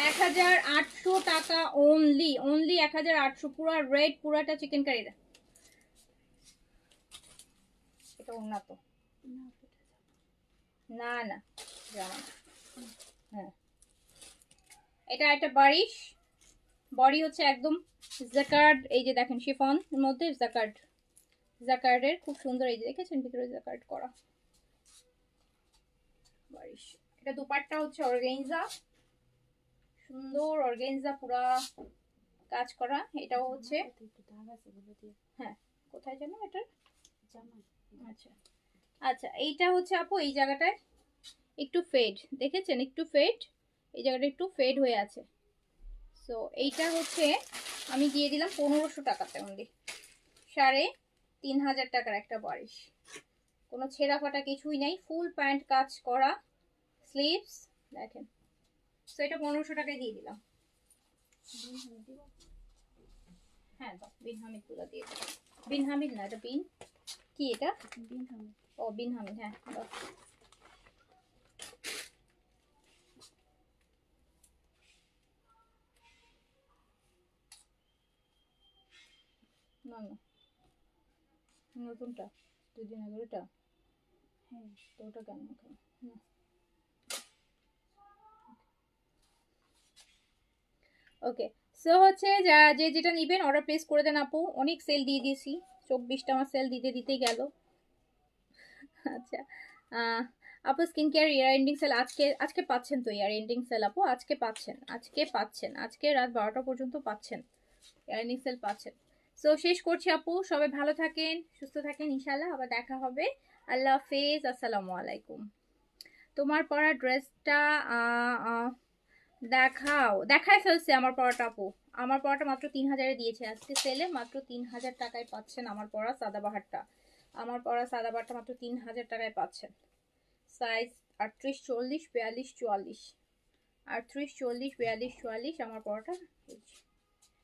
1800 টাকা অনলি, অনলি 1800, পুরা রেড পুরাটা চিকেন কারি। এটা উন্নত না না জামা না, হ্যাঁ এটা একটা বারিশ, বডি হচ্ছে একদম জাকার্ড, এই যে দেখেন শিফন এর মধ্যে জাকার্ড, জাকার্ডের খুব সুন্দর, এই যে দেখেছেন ভিতরে জাকার্ড করা বারিশ। এটা দুপাট্টা হচ্ছে অর্গানজা, সুন্দর অর্গানজা পুরা কাজ করা, এটাও হচ্ছে হ্যাঁ কোথায় যেন এটা জামা, আচ্ছা আচ্ছা এইটা হচ্ছে আপু এই জায়গাটায় একটু ফেড, দেখেছেন একটু ফেড, এই জায়গাটা একটু ফেড হয়ে আছে। সো এইটা হচ্ছে আমি দিয়ে দিলাম 1500 টাকাতে অনলি, 3500 টাকার একটা বারিশ, কোনো ছেঁড়া ফাটা কিছুই নাই, ফুল প্যান্ট কাজ করা, স্লিভস দেখেন। সো এটা 1500 টাকায় দিয়ে দিলাম। হ্যাঁ তো বিন হামিদ গুলো দিয়ে দিলাম, বিন হামিদ না এটা বিন কি, এটা বিন হামিদ, ও বিন হামিদ, হ্যাঁ না না নতুনটা 2 দিন আগে এটা, হ্যাঁ তো ওটা কেন না, ওকে। সো হচ্ছে যে যেটা নেবেন অর্ডার প্লেস করে দেন আপু, অনেক সেল দিয়ে দিয়েছি, 24টা আমার সেল দিতে দিতেই গেল। আচ্ছা আপু skin care year ending sell আজকে পাচ্ছেন তো, ইয়ার এন্ডিং সেল আপু আজকে পাচ্ছেন, আজকে রাত 12টা পর্যন্ত পাচ্ছেন, ইয়ার এন্ডিং সেল পাচ্ছেন। সো শেষ করছি আপু, সবাই ভালো থাকেন সুস্থ থাকেন, ইনশাল্লাহ আবার দেখা হবে, আল্লাহ হাফেজ, আসসালামু আলাইকুম। তোমার পরা ড্রেসটা দেখায় ফেলছে আমার পড়াটা আপু। আমার পড়াটা মাত্র 3000-এ দিয়েছে আজকে সেলে, মাত্র 3000 টাকায় পাচ্ছেন আমার পড়া সাদাবাহারটা। আমার পড়া সাদাবাহারটা মাত্র 3000 টাকায় পাচ্ছেন। সাইজ 38, 40, 42, 44, 38, 40, 42, 44 আমার পড়াটা।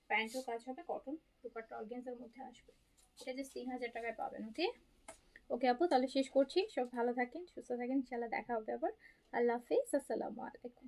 প্যান্টও কাজ হবে, কটন, দুপাট্টা অর্গানজার মধ্যে আসবে। এটা যে 3000 টাকায় পাবেন। ওকে ওকে আপু, তাহলে শেষ করছি। সব ভালো থাকেন, সুস্থ থাকেন, ইনশাআল্লাহ দেখা হবে আবার। আল্লাহ হাফিজ, আসসালামু আলাইকুম।